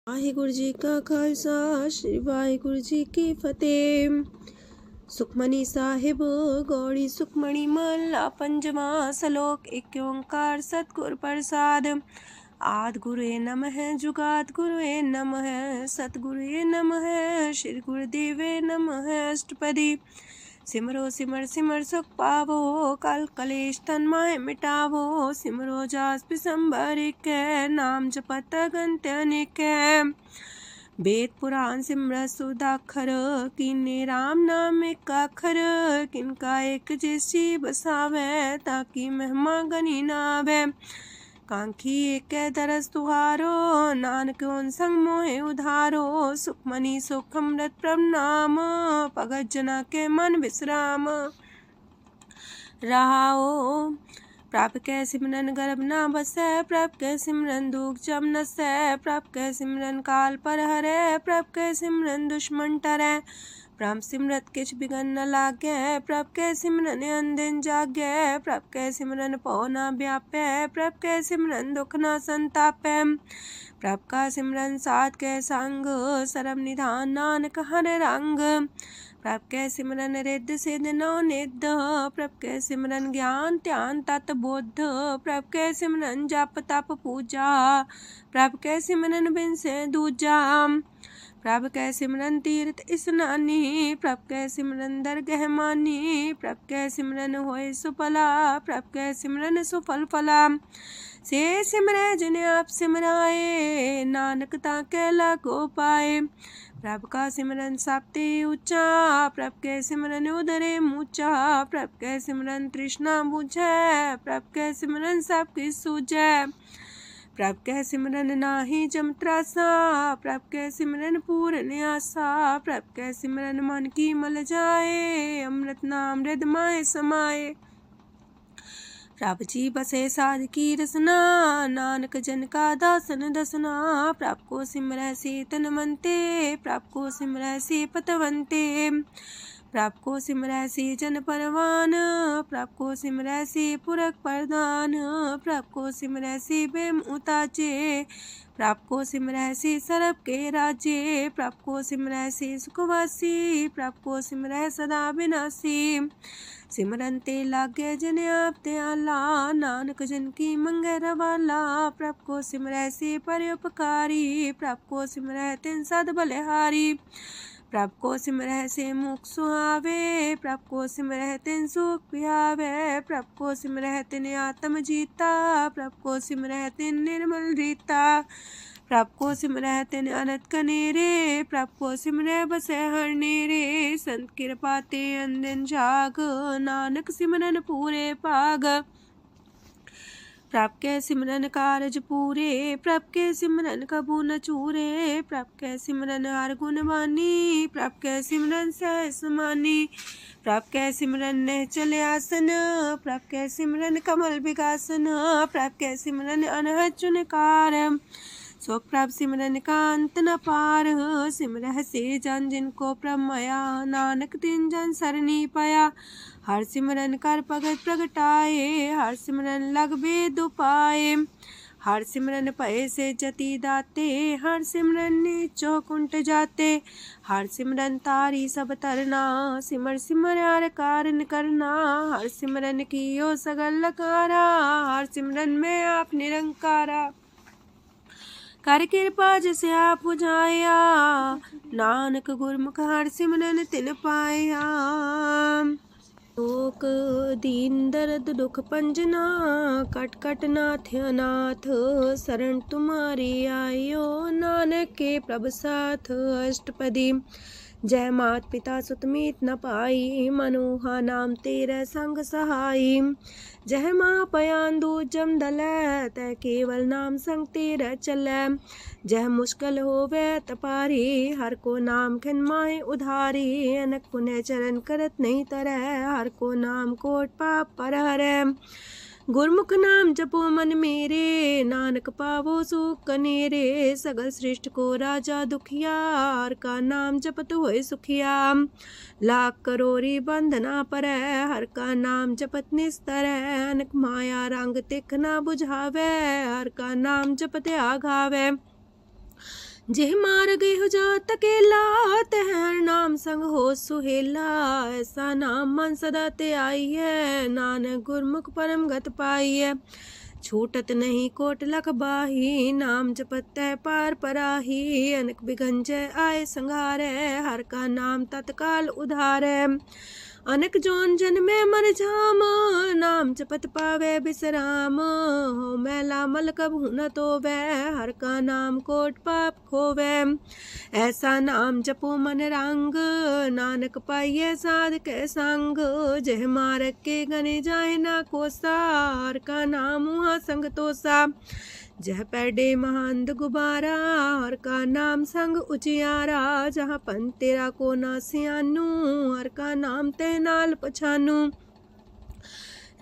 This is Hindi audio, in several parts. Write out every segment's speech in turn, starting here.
वाहिगुरु जी का खालसा श्री वाहिगुरु जी की फतेह। सुखमनी साहिब गौड़ी सुखमणी महला पंजवा सलोक। एक ओंकार सतगुर प्रसाद। आद गुरुए नमः जुगाद गुरुए नमः सतगुरुए नमः श्री गुरुदेवे नमः। अष्टपदी सिमरो सिमर सिमर सुख पावो कल कलेश तन माहे मिटावो। सिमरो जास पिसंबर के नाम जपत अगंत अनेक। वेद पुराण सिमरत सुदाखर किन्ने राम नाम एक अखर। किनका एक जैसी बसावे ताकि महिमा गनी नावे। कांखी एक दरस तुहारो नानक उन संग मोहे उधारो। सुखमनी सुख अमृत प्रणाम भगत जना के मन विश्राम। रहाओ प्रभ कै सिमरन गर्भ ना बसै। प्रभ कै सिमरन दुख जम नसै। प्रभ कै सिमरन काल पर हरै। प्रभ कै सिमरन दुश्मन टरै। प्रभ सिमरत किछ बिगन न लागै। प्रभ कै सिमरन अनदिन जागै। प्रभ कै सिमरन पौ ना व्यापै। प्रभ कै सिमरन दुख ना संतापै। प्रभ का सिमरन साध कै संग सरम निधान नानक हर रंग। प्रभ कै सिमरन रिद्ध सिद्ध नौ निध। प्रभ कै सिमरन ज्ञान ध्यान तत बुद्ध। प्रभ कै सिमरन जप तप पूजा। प्रभ कै सिमरन बिन से दूजा। प्रभ कै सिमरन तीर्थ स्नानी। प्रभ कै सिमरन दरगह मानी। प्रभ कै सिमरन होय सुफला। प्रभ कै सिमरन सुफल फला। से सिमरै जिन आप सिमराए नानक ताके लागो पाए। प्रभ का सिमरन सबते ऊंचा। प्रभ कै सिमरन उदरे मूचा। प्रभ कै सिमरन तृष्णा बुझै। प्रभ कै सिमरन सब किछ सूझै। प्रभ कै सिमरन नाही जम त्रासा। प्रभ कै सिमरन पूर्ण आसा। प्रभ कै सिमरन मन की मल जाए। अमृत नाम हृदय माहे समाए। प्रभ जी बसे साध की रसना नानक जन का दासन दसना। प्रभ को सिमरै से तन मनते। प्रभ को सिमरै से पतवंते। प्रभ को सिमरै से जन परवान। प्रभ को सिमरै से पुरख प्रधान। प्रभ को सिमरै से बेम उताचे। प्रभ को सिमरै से सरब के राजे। प्रभ को सिमरै से सुखवासी। प्रभ को सिमरै सदा विनाशी। सिमरन ते लागे जिन आप दयाला नानक जन की मंगै रवाला। प्रभ को सिमरै से परोपकारी। प्रभ को सिमरै तिन सद बलिहारी। प्रभ को सिमरै से मुख सुहावे। प्रभ को सिमरै तिन सुख पिहावे। प्रभ को सिमरै तिन आत्म जीता। प्रभ को सिमरै तिन निर्मल रीता। प्रभ को सिमरै तिन अनंत कनेरे। प्रभ को सिमरै बसै हर नेरे। संत कृपा ते अनदिन जाग नानक सिमरन पूरे पाग। प्रभ कै सिमरन कारज पूरे। प्रभ कै सिमरन कबू न चूरे। प्रभ कै सिमरन हर गुण वानी। प्रभ कै सिमरन सहस समानी। प्रभ कै सिमरन निश्चल आसन। प्रभ कै सिमरन कमल विगासन। प्रभ कै सिमरन अनहद चुनकार। सो प्रभ सिमरन का अंत न पार। सिमरह से जन जिनको प्रभ माया नानक तिन जन सरनी पाया। हर सिमरन कर भगत प्रगटाए। हर सिमरन लग वेद उपाय। हर सिमरन भय से जति दाते। हर सिमरन नीचो कुंट जाते। हर सिमरन तारी सब तरना। सिमर सिमर हर कारण करना। हर सिमरन कियो सगल लकारा। हर सिमरन में आप निरंकारा। कर कृपा जिसे आप बुझाया। नानक गुरमुख हर सिमरन तिन पाया। लोक दीन दर्द दुख पंजना। कट कट नाथ अनाथ। शरण तुम्हारी आयो नानक के प्रभ साथ। अष्टपदी जय मात पिता सुत मीत न पाई। मनोहा नाम तेरे संग सहाई। जय माँ पयान दूज जम दलै। तै केवल नाम संग तेरे चलै। जह मुश्किल होवे तपारी। हर को नाम खिन माहे उधारी। अनक पुण्य चरण करत नहीं तरह। हर को नाम कोट पाप पर हरै। गुरमुख नाम जपो मन मेरे। नानक पावो सुख कनेरे। सगल सृष्टि को राजा दुखिया। हर का नाम जपत होए सुखिया। लाख करोरी बंधना परै। हर का नाम जपत निस्तर। अनक माया रंग तिख ना बुझावे। हर का नाम जपत आघावे। जेह मार गेहु जात अकेला, तह हर नाम संग हो सुहेला। ऐसा नाम मन सदा ते आई है, नानक गुरमुख परम गत पाई है। छूटत नहीं कोट लख बाही, नाम जपत है पार पराही। अनक बिगंजय आए संघारे, हर का नाम तत्काल उधारे। अनक जोन जन में मर जाम, नाम जपत पावे बिसराम। हो मैला मल कबहु न तोवे, हर का नाम कोट पाप खोवे। ऐसा नाम जपो मन रंग, नानक पाइये साध के संग। जह मारक के गने जाए ना कोसा, हर का नाम हुआ संग तोसा। जह पैडे महांद गुबारा, हर का नाम संग उजियारा। जहाँ पन तेरा को ना सियानू, हर का नाम ते नाल पछानू।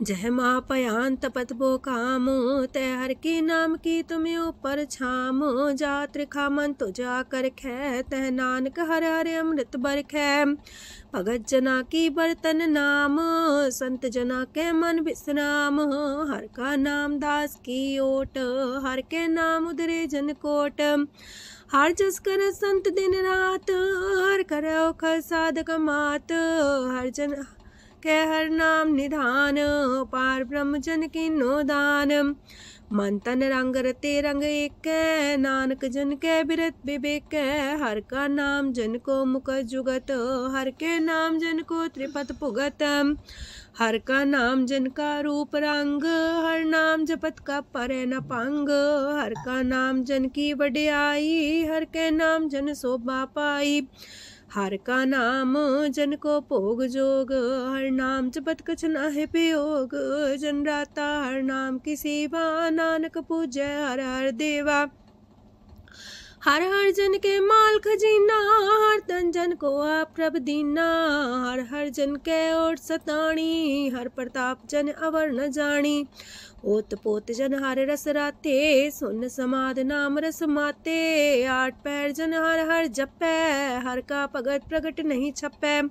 जह माँ पयान तपत बो काम, तय हर के नाम की तुम्हें ऊपर छाम। जा त्रिखा मन तो जा कर खे, तह नानक हर हर अमृत बरखै। भगत जना की बर्तन नाम, संत जना के मन विश्राम। हर का नाम दास की ओट, हर के नाम उधरे जन कोट। हर जस कर संत दिन रात, हर करो खर साधक मात। हर जन के हर नाम निधान, पार ब्रह्म जन की नो दान। मन तन रंग रते रंग एक, नानक जन के बिरत विवेक। हर का नाम जन को मुख जुगत, हर के नाम जन को त्रिपत पुगत। हर का नाम जन का रूप रंग, हर नाम जपत का परे न पंग। हर का नाम जन की वड्याई, हर के नाम जन शोभा पाई। हर का नाम जन को भोग जोग, हर नाम जपत कछ नाहि प्रयोग। जन राता हर नाम की सेवा, नानक पूजै हर हर देवा। हर हर जन के माल खजीना, हर तन जन को आप प्रभ दीना। हर हर जन के ओट सताणी, हर प्रताप जन अवर न जानी। ओत पोत जन हर रस राते, सुन समाध नाम रस माते। आठ पैर जन हर हर जपै, हर का भगत प्रगट नहीं छपै।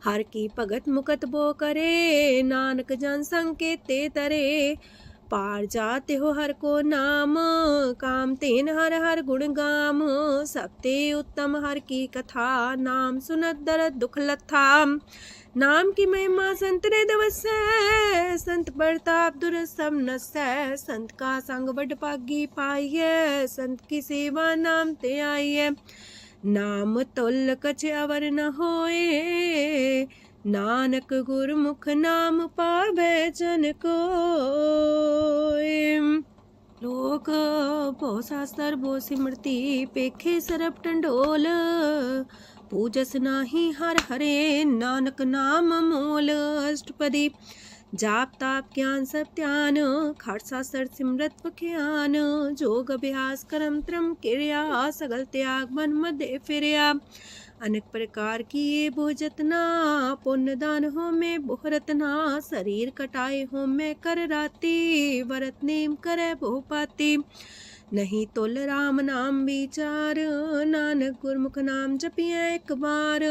हर की भगत मुकत बो करे, नानक जन संकेते तरे। पार जाते हो हर को नाम, काम तेन हर हर गुण गाम। सबते उत्तम हर की कथा, नाम सुनत दरद दुख लथा। नाम की महिमा संत रे दवसै, संत प्रताप दुर सब नसै। संत का संग बड़ पागी पाइयै, संत की सेवा नाम ते आइयै। नाम तुल कछ अवर न होए, नानक गुरमुख नाम पावै जन कोय। लोक भो शास्त्र भो सिमरती, पेखे सरब टंडोल। पूजस नाही हर हरे, नानक नाम मोल। अष्टपदी जाप ताप ज्ञान सब ध्यान, खट शास्त्र सिमरत बख्यान। जोग अभ्यास करम त्रम क्रिया, सगल त्याग मन मध्य फिरया। अनेक प्रकार की ये बहु जतना, पुण्य दान हो में बहु रतना। शरीर कटाए हो में कर राती, व्रत नेम करे बहु पाती। नहीं तोल राम नाम विचार, नानक गुरमुख नाम जपिए एक बार।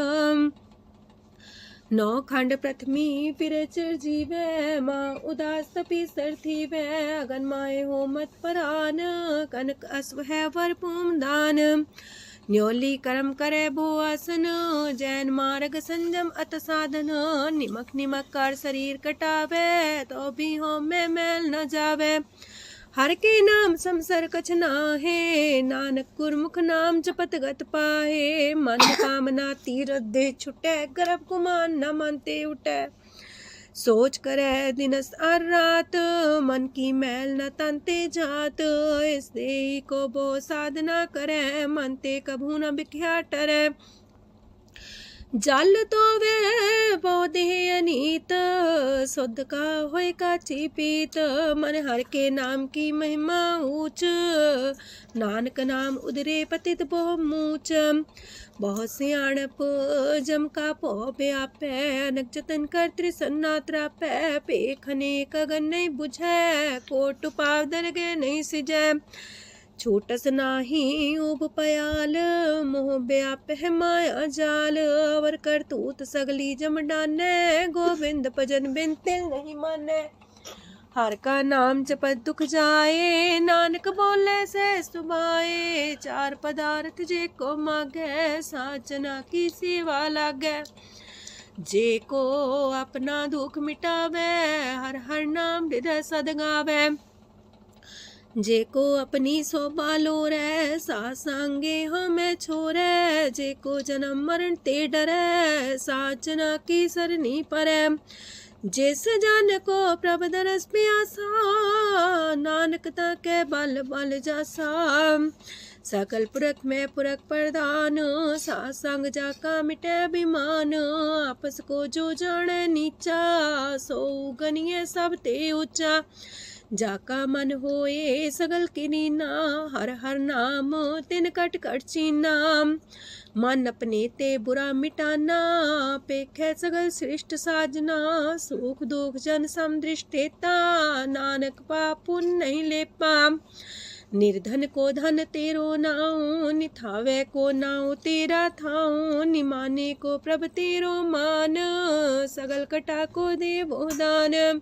नौ खंड प्रथमी फिर चिर जीवै, माँ उदास तपी सरथी वै। अगन माए हो मत परान, कनक अश्व है वर पूम दान। न्योली कर्म करे भो आसन, जैन मार्ग संजम अत साधन। निमक निमक कर शरीर कटावे, तो भी हो में मैल न जावे। हर के नाम समसर कछ नाहे, नानक गुरमुख नाम जपत गत पाहे। मन कामना तीरथ दे छुटै, गर्भ गुमान न मानते उठै। सोच करे दिनस और रात, मन की मैल न तनते जात। इससे को बो साधना करे, मनते कभू न बिख्या टरे। जल तो वे बोधे अनीत, शुद्ध का होय काची पीत। मन हर के नाम की महिमा ऊंच, नानक नाम उदरे पतित बहु मूच। बहुत सियाणप जम का पो व्यापै, अनक जतन कर त्रिसन्ना त्रापै। पेखने कगन नहीं बुझै, कोट पाव दरगे नहीं सिजै। छोटस नाही उब पयाल, मोह व्याप है माया जाल। अवर करतूत सगली जम डानै, गोविंद भजन बिन तिल नहीं मानै। हर का नाम जपत दुख जाए, नानक बोले से सुभाए। चार पदार्थ जे को मागे, साजना की सेवा लागे। जे को अपना दुख मिटावे, हर हर नाम हृदय सद गावे। जे को अपनी शोभा लोरे, सासंगे हमें छोरे। जे को जन्म मरण ते डरे, साजना की सरनी परे। जिस जन को प्रभ दरस प्यासा, नानक ताके बल बल जासा। सकल पुरख में पुरख प्रधान, सासंग जाका मिटे अभिमान। आपस को जो जाने नीचा, सो गनिए सब ते ऊंचा। जाका मन होए सगल किनीना, हर हर नाम तिन कट कट चीना। मन अपने ते बुरा मिटाना, पेखे सगल श्रेष्ठ साजना। सुख दुख जन समदृष्टेता, नानक पाप पुण्य नहीं लेपा। निर्धन को धन तेरो नाऊ, निथावे को नाऊ तेरा थाऊ। निमाने को प्रभ तेरो मान, सगल कटा को देवो दान।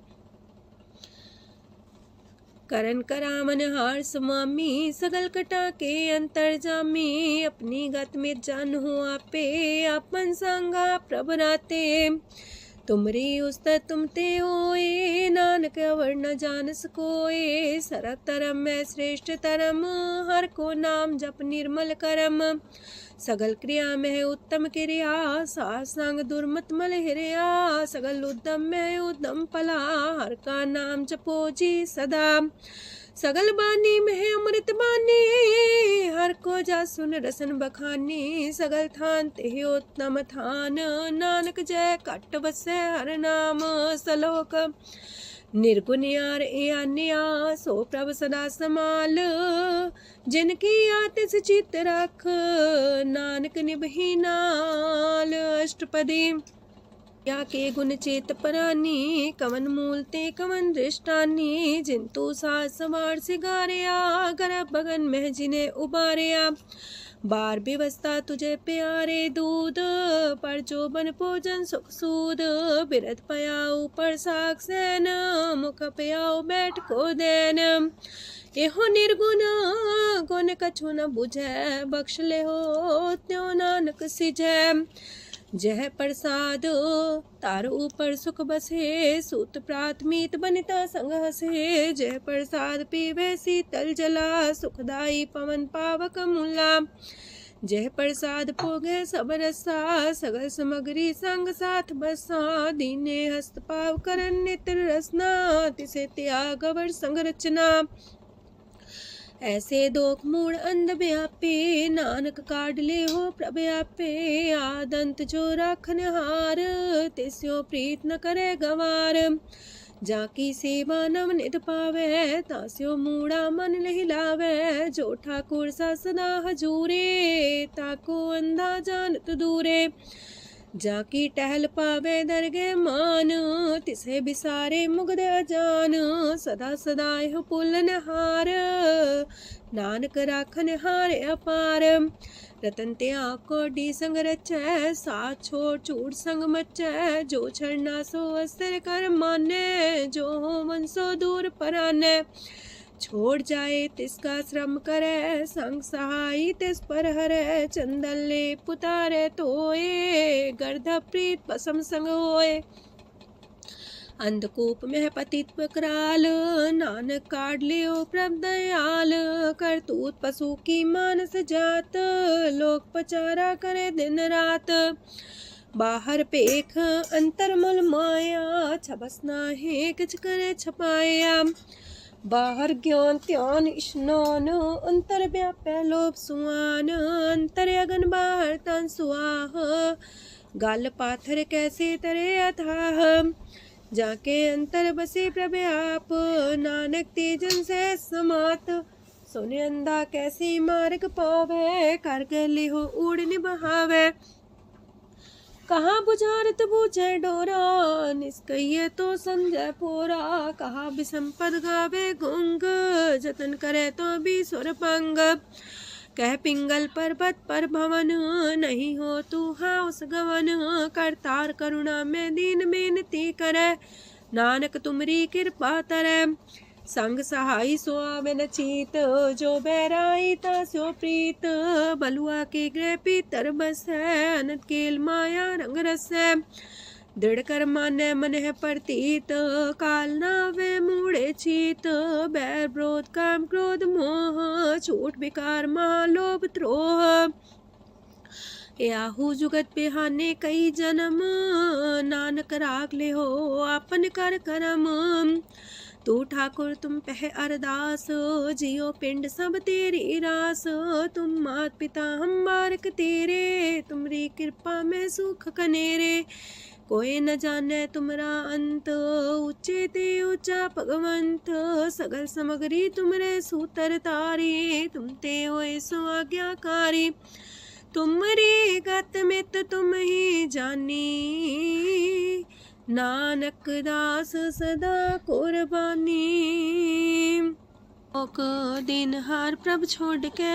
करन करामन हार समामी, सगल कटा के अंतर जामी। अपनी गत में जन हो आपे, आपन संगा प्रभ राते। तुमरी उस्तर तुम ते होए, नानक अवर न जान सकोए। सरब तरम में श्रेष्ठ तरम, हर को नाम जप निर्मल करम। सगल क्रिया में उत्तम क्रिया, सासंग दुर्मत मल हिरिया। सगल उद्यम में उद्यम फला, हर का नाम जपो जी सदा। सगल बानी में अमृत बानी, हर को जा सुन रसन बखानी। सगल थान ते उत्तम थान, नानक जय कट बसे हर नाम सलोक। निर्गुण यार ए अन्या, सो प्रभ सदा समाल। जिनकी आतिस चित रख, नानक निभही नाल। अष्टपदी या के गुण चेत परानी, कवन मूल ते कवन दृष्टानी। जिंतु सास सवार सिगारिया, गर्भ बगन में जिन्हें उबारिया। बार व्यवस्था तुझे प्यारे दूध, पर जो बन भोजन सुख सूद। बिरत पयाऊ पर साग सैन, मुख पयाऊ बैठ को देन। एहो निर्गुण गुण कछु न बुझे, बख्श ले हो त्यों नानक सिझे। जह प्रसाद तार ऊपर सुख बसे, सूत प्रात मीत बनिता संग हसे। जह प्रसाद पीवे शीतल जला, सुखदाई पवन पावक मूला। जह प्रसाद भोगे सब रसा, सगल समग्री संग साथ बसा। दीने हस्त पाव करन नित्र रसना, तिसे त्याग अवर संग रचना। ऐसे दोख मूड अंध व्यापे, नानक काढ़ ले हो प्रभ आपे। आदंत जो राखन हार, तिस्यो प्रीत न करे गवार। जाकी सेवा नव निध पावे, तास्यो मूड़ा मन लहिलावे। जो ठाकुर सा सदा हजूरे, ताको अंधा जानत दूरे। जाकी टहल पावे दरगे मान, तिसे बिसारे मुग्ध अजान। सदा सदा यह पुलन हार, नानक राखन हार अपार। रतन त्याग कोडी संग रचै, साथ छोड़ चूड़ संग मचै। जो छड़ना सो अस्थिर कर माने, जो हो मन सो दूर पराने। छोड़ जाए तिसका श्रम करे, संग सहाई तिस पर हरे। चंदन ले पुतारे तोए, गर्ध प्रीत पसम संग होए। अंधकूप में पतित कराल, नानक काढ़ लियो प्रभ दयाल। करतूत पशु की मानस जात, लोक पचारा करे दिन रात। बाहर पेख अंतर मुल माया, छबस नाहे किछ करे छपाया। बाहर ज्ञान त्यान स्नान, अंतर व्यापै लोभ सुआन। अंतर अगन बाहर तन सुआह, गल पाथर कैसे तरे अथाह। जाके अंतर बसे प्रभ आप, नानक तेजन से समात। सोने अंधा कैसे मार्ग पावे, कर गले हो उड़ निबहावे। कहाँ बुझारत बूझे डोरा, निष्कइये तो संजय पोरा। कहाँ विसंपद गावे गुंग, जतन करे तो भी सुर पंग। कह पिंगल पर्वत पर भवन, नहीं हो तू हाउस गवन। करतार करुणा में दीन बेनती करे, नानक तुमरी कृपा तरੈ। संग सहाई सो आवे न चीत, जो बैराई तास्यो प्रीत। बलुआ के गृह पीतर बसै, अनंत केल माया रंग रसै। दृढ़ कर मानै मन है प्रतीत, काल नावे मूढ़े चीत। बैर विरोध काम क्रोध मोह, छूट विकार महालोभ द्रोह। याहू जुगत बिहाने कई जन्म, नानक राख ले हो आपन कर करम। तू ठाकुर तुम पह अरदास, जियो पिंड सब तेरी रास। तुम मात पिता हम बारक तेरे, तुमरी कृपा में सुख कनेरे। कोई न जाने तुमरा अंत, ऊंचे ते ऊंचा भगवंत। सगल समगरी तुमरे सूतर तारी, तुम ते होए सो आज्ञाकारी। तुमरी गत मित तुम ही जानी, नानक दास सदा कुर्बानी। ओक दिन हार प्रभ छोड़ के,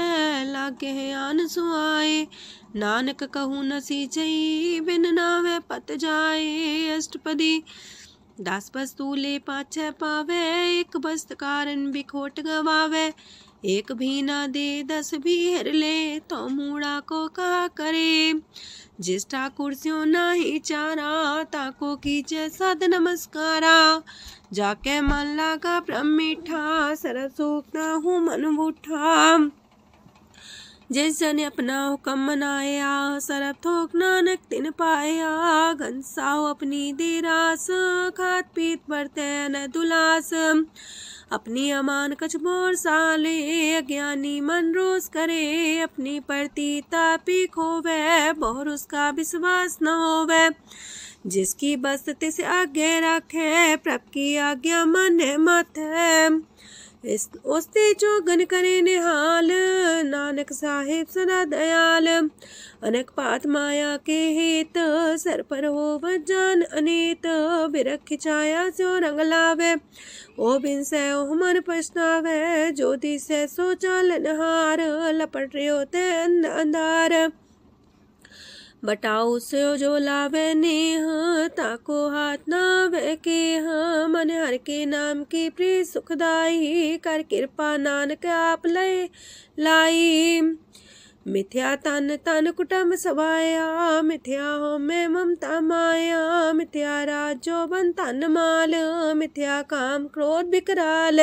लागे आन सुआए। नानक कहूँ न सीचई, बिन नावे पत जाए। अष्टपदी दास बस्तु ले पाछे पावे, एक बस्त कारण बिखोट गवावे। एक भी ना दे दस भी हर ले, तो मूड़ा को कहा करे। जिस ठाकुर स्यों नाही चारा, ताको कीजे सद नमस्कारा। जाके मन लागा ब्रह्म मीठा, सरस सूखता हूँ मन बूठा। जिस जन अपना हुक्म मनाया, सरब थोक नानक तिन पाया। घनसाओ अपनी दे रास, खात पीत बरते न दुलास। अपनी अमान कछ बोर साले, अज्ञानी मन रोस करे। अपनी परती तापी खोवे, बहुर उसका विश्वास न होवे। जिसकी बस तिस आगे रखे, प्रभ की आज्ञा माने माथे। उसते चौगन करे निहाल, नानक साहिब सदा दयाल। अनेक पात माया के हेत, सर पर हो जान अनेत। बिरख छाया स्यो रंग लावे, ओ बिन से ओ मन पछतावे। जो दिसे सो चालन हार, लपट रहो ते अंधार। बटाऊ से जो लावे नेह, ताको हाथ नावे केह। मन हर के नाम की प्रीत सुखदाई, कर कृपा नानक आप लय लाई। मिथ्या तन तन कुटुंब सवाया, मिथ्या हो में ममता माया। मिथ्या राजो बन तन माल, मिथ्या काम क्रोध विकराल।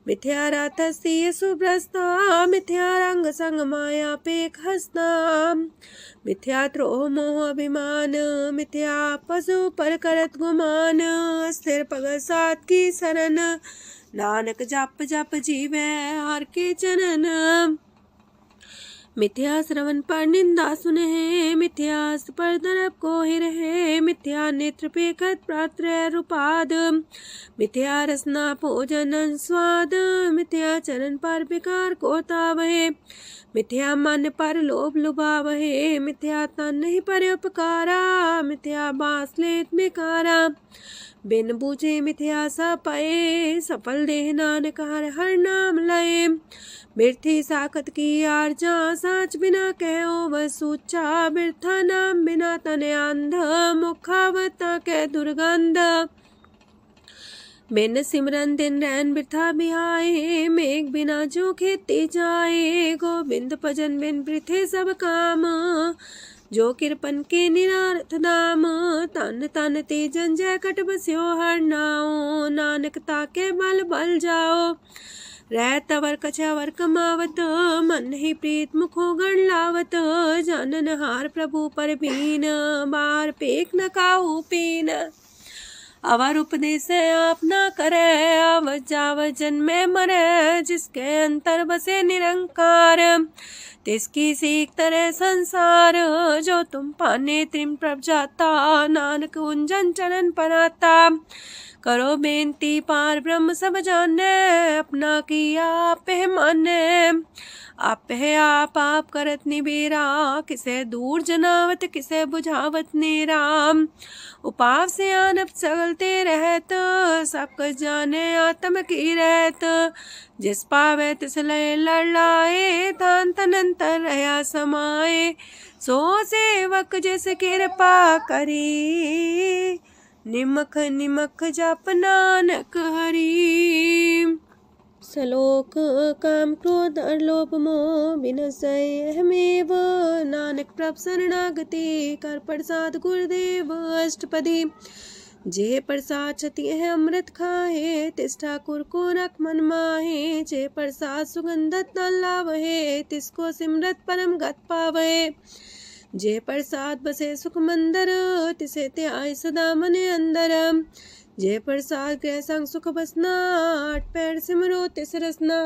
मिथ्या रातसी सुभ्रस्ता, मिथ्या रंग संग माया पेख हस्ता। मिथ्या द्रोह मोह अभिमान, मिथ्या पशु पर करत गुमान। स्थिर पग सात की शरण, नानक जप जप जीवे हर के चरण। मिथ्या श्रवण पर निंदा सुने, मिथ्या पर दरब को ही रहे। मिथ्या नेत्र पेखत प्रात्र रूपाद, मिथ्या रसना भोजन स्वाद। मिथ्या चरण पर विकार को तावहे, मिथ्या मन पर लोभ लुभावहे। मिथ्या तन नहीं पर उपकारा, मिथ्या बास लेत मिकारा। बिन बूझे मिथ्या सा पाए, सफल देह नानक हर हर नाम लय। बिरथी साखत की आरजा, साच बिना कहो वह सूचा। बिरथा नाम बिना तने अंध, मुखावता के दुर्गंध। बिन सिमरन दिन रैन बिरथा बिहाए, मेघ बिना जो खेती जाए। गोविंद भजन बिन बिरथे सब काम, जो किरपन के निरारथ नाम। तन तन ते जंजय कट बस्यो हर नाओ, नानक ताके बल बल जाओ। रह तवर कछावर कमावत, मन ही प्रीत मुखो गण लावत। जानन हार प्रभु पर बीन, बार पेख न काहू पीन। अवर उपदेश आप न करे, आवत जावत जन्मे मरे। जिसके अंतर बसे निरंकार, तिसकी सीख तरह संसार। जो तुम पाने त्रिम प्रभ जाता, नानक उंजन चरण पर आता। करो बेनती पार ब्रह्म सब जाने, अपना किया आप माने। आप है आप करत निबेरा, किसे दूर जनावत किसे बुझावत नेरा। उपाव से आनप चलते रहत, सब कुछ जाने आत्म की रहत। जिस पावे तिस लय लड़ाए, तान तनंतर रहा समाए। सो सेवक जिस कृपा करी, निमख निमख जप नानक हरि। सलोक काम क्रोध लोभ मोह विनशय अहमेव, नानक प्रभ शरणागति कर प्रसाद गुरुदेव अष्टपदी। जे प्रसाद छति है अमृत खाहे, तिस ठाकुर को रख मन माहे। जे प्रसाद सुगंधत न लावहे, तिसको सिमरत परम गत पावहे। जे प्रसाद बसे सुख मंदर, तिसे त्याय सदा मने अंदर। जे प्रसाद गृह संग सुख बसना, आठ पैर सिमरो तिस रसना।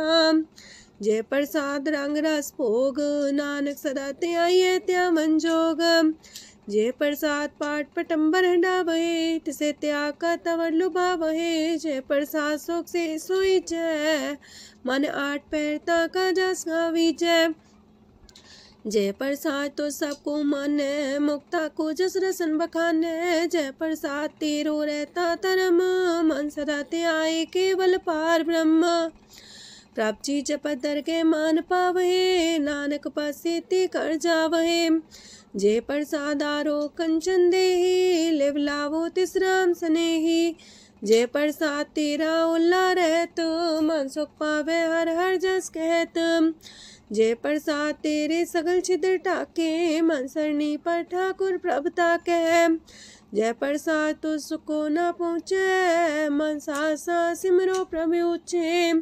जे प्रसाद रंग रस भोग, नानक सदा त्याये त्या मन जोग। जे प्रसाद पाठ पटम्बर डावहे, तिसे त्याग का तवर लुभावहे। जे प्रसाद शोक से सोई जय, मन आठ पैर ताका जस गावीजय। जय प्रसाद तो सबको माने, मुक्ता को जस रसन बखाने। जय प्रसाद तेरो रहता धर्म, मन सदा त्याये केवल पार ब्रह्म। प्रभ जी जपत दर के मान पावहे, नानक पसेति कर जावहे। जे प्रसाद आरो कंचन देहि, लिव लावो तिस राम सनेहि। जे प्रसाद तेरा उल्ला रहत, मन सुख पावे हर हर जस कहत। जे प्रसाद तेरे सगल छिद्र टाके, मन सरनी पर ठाकुर प्रभ ताके। जय प्रसाद तो सुको न पहुँचे, मन सा सिमरो प्रभु ऊँचे।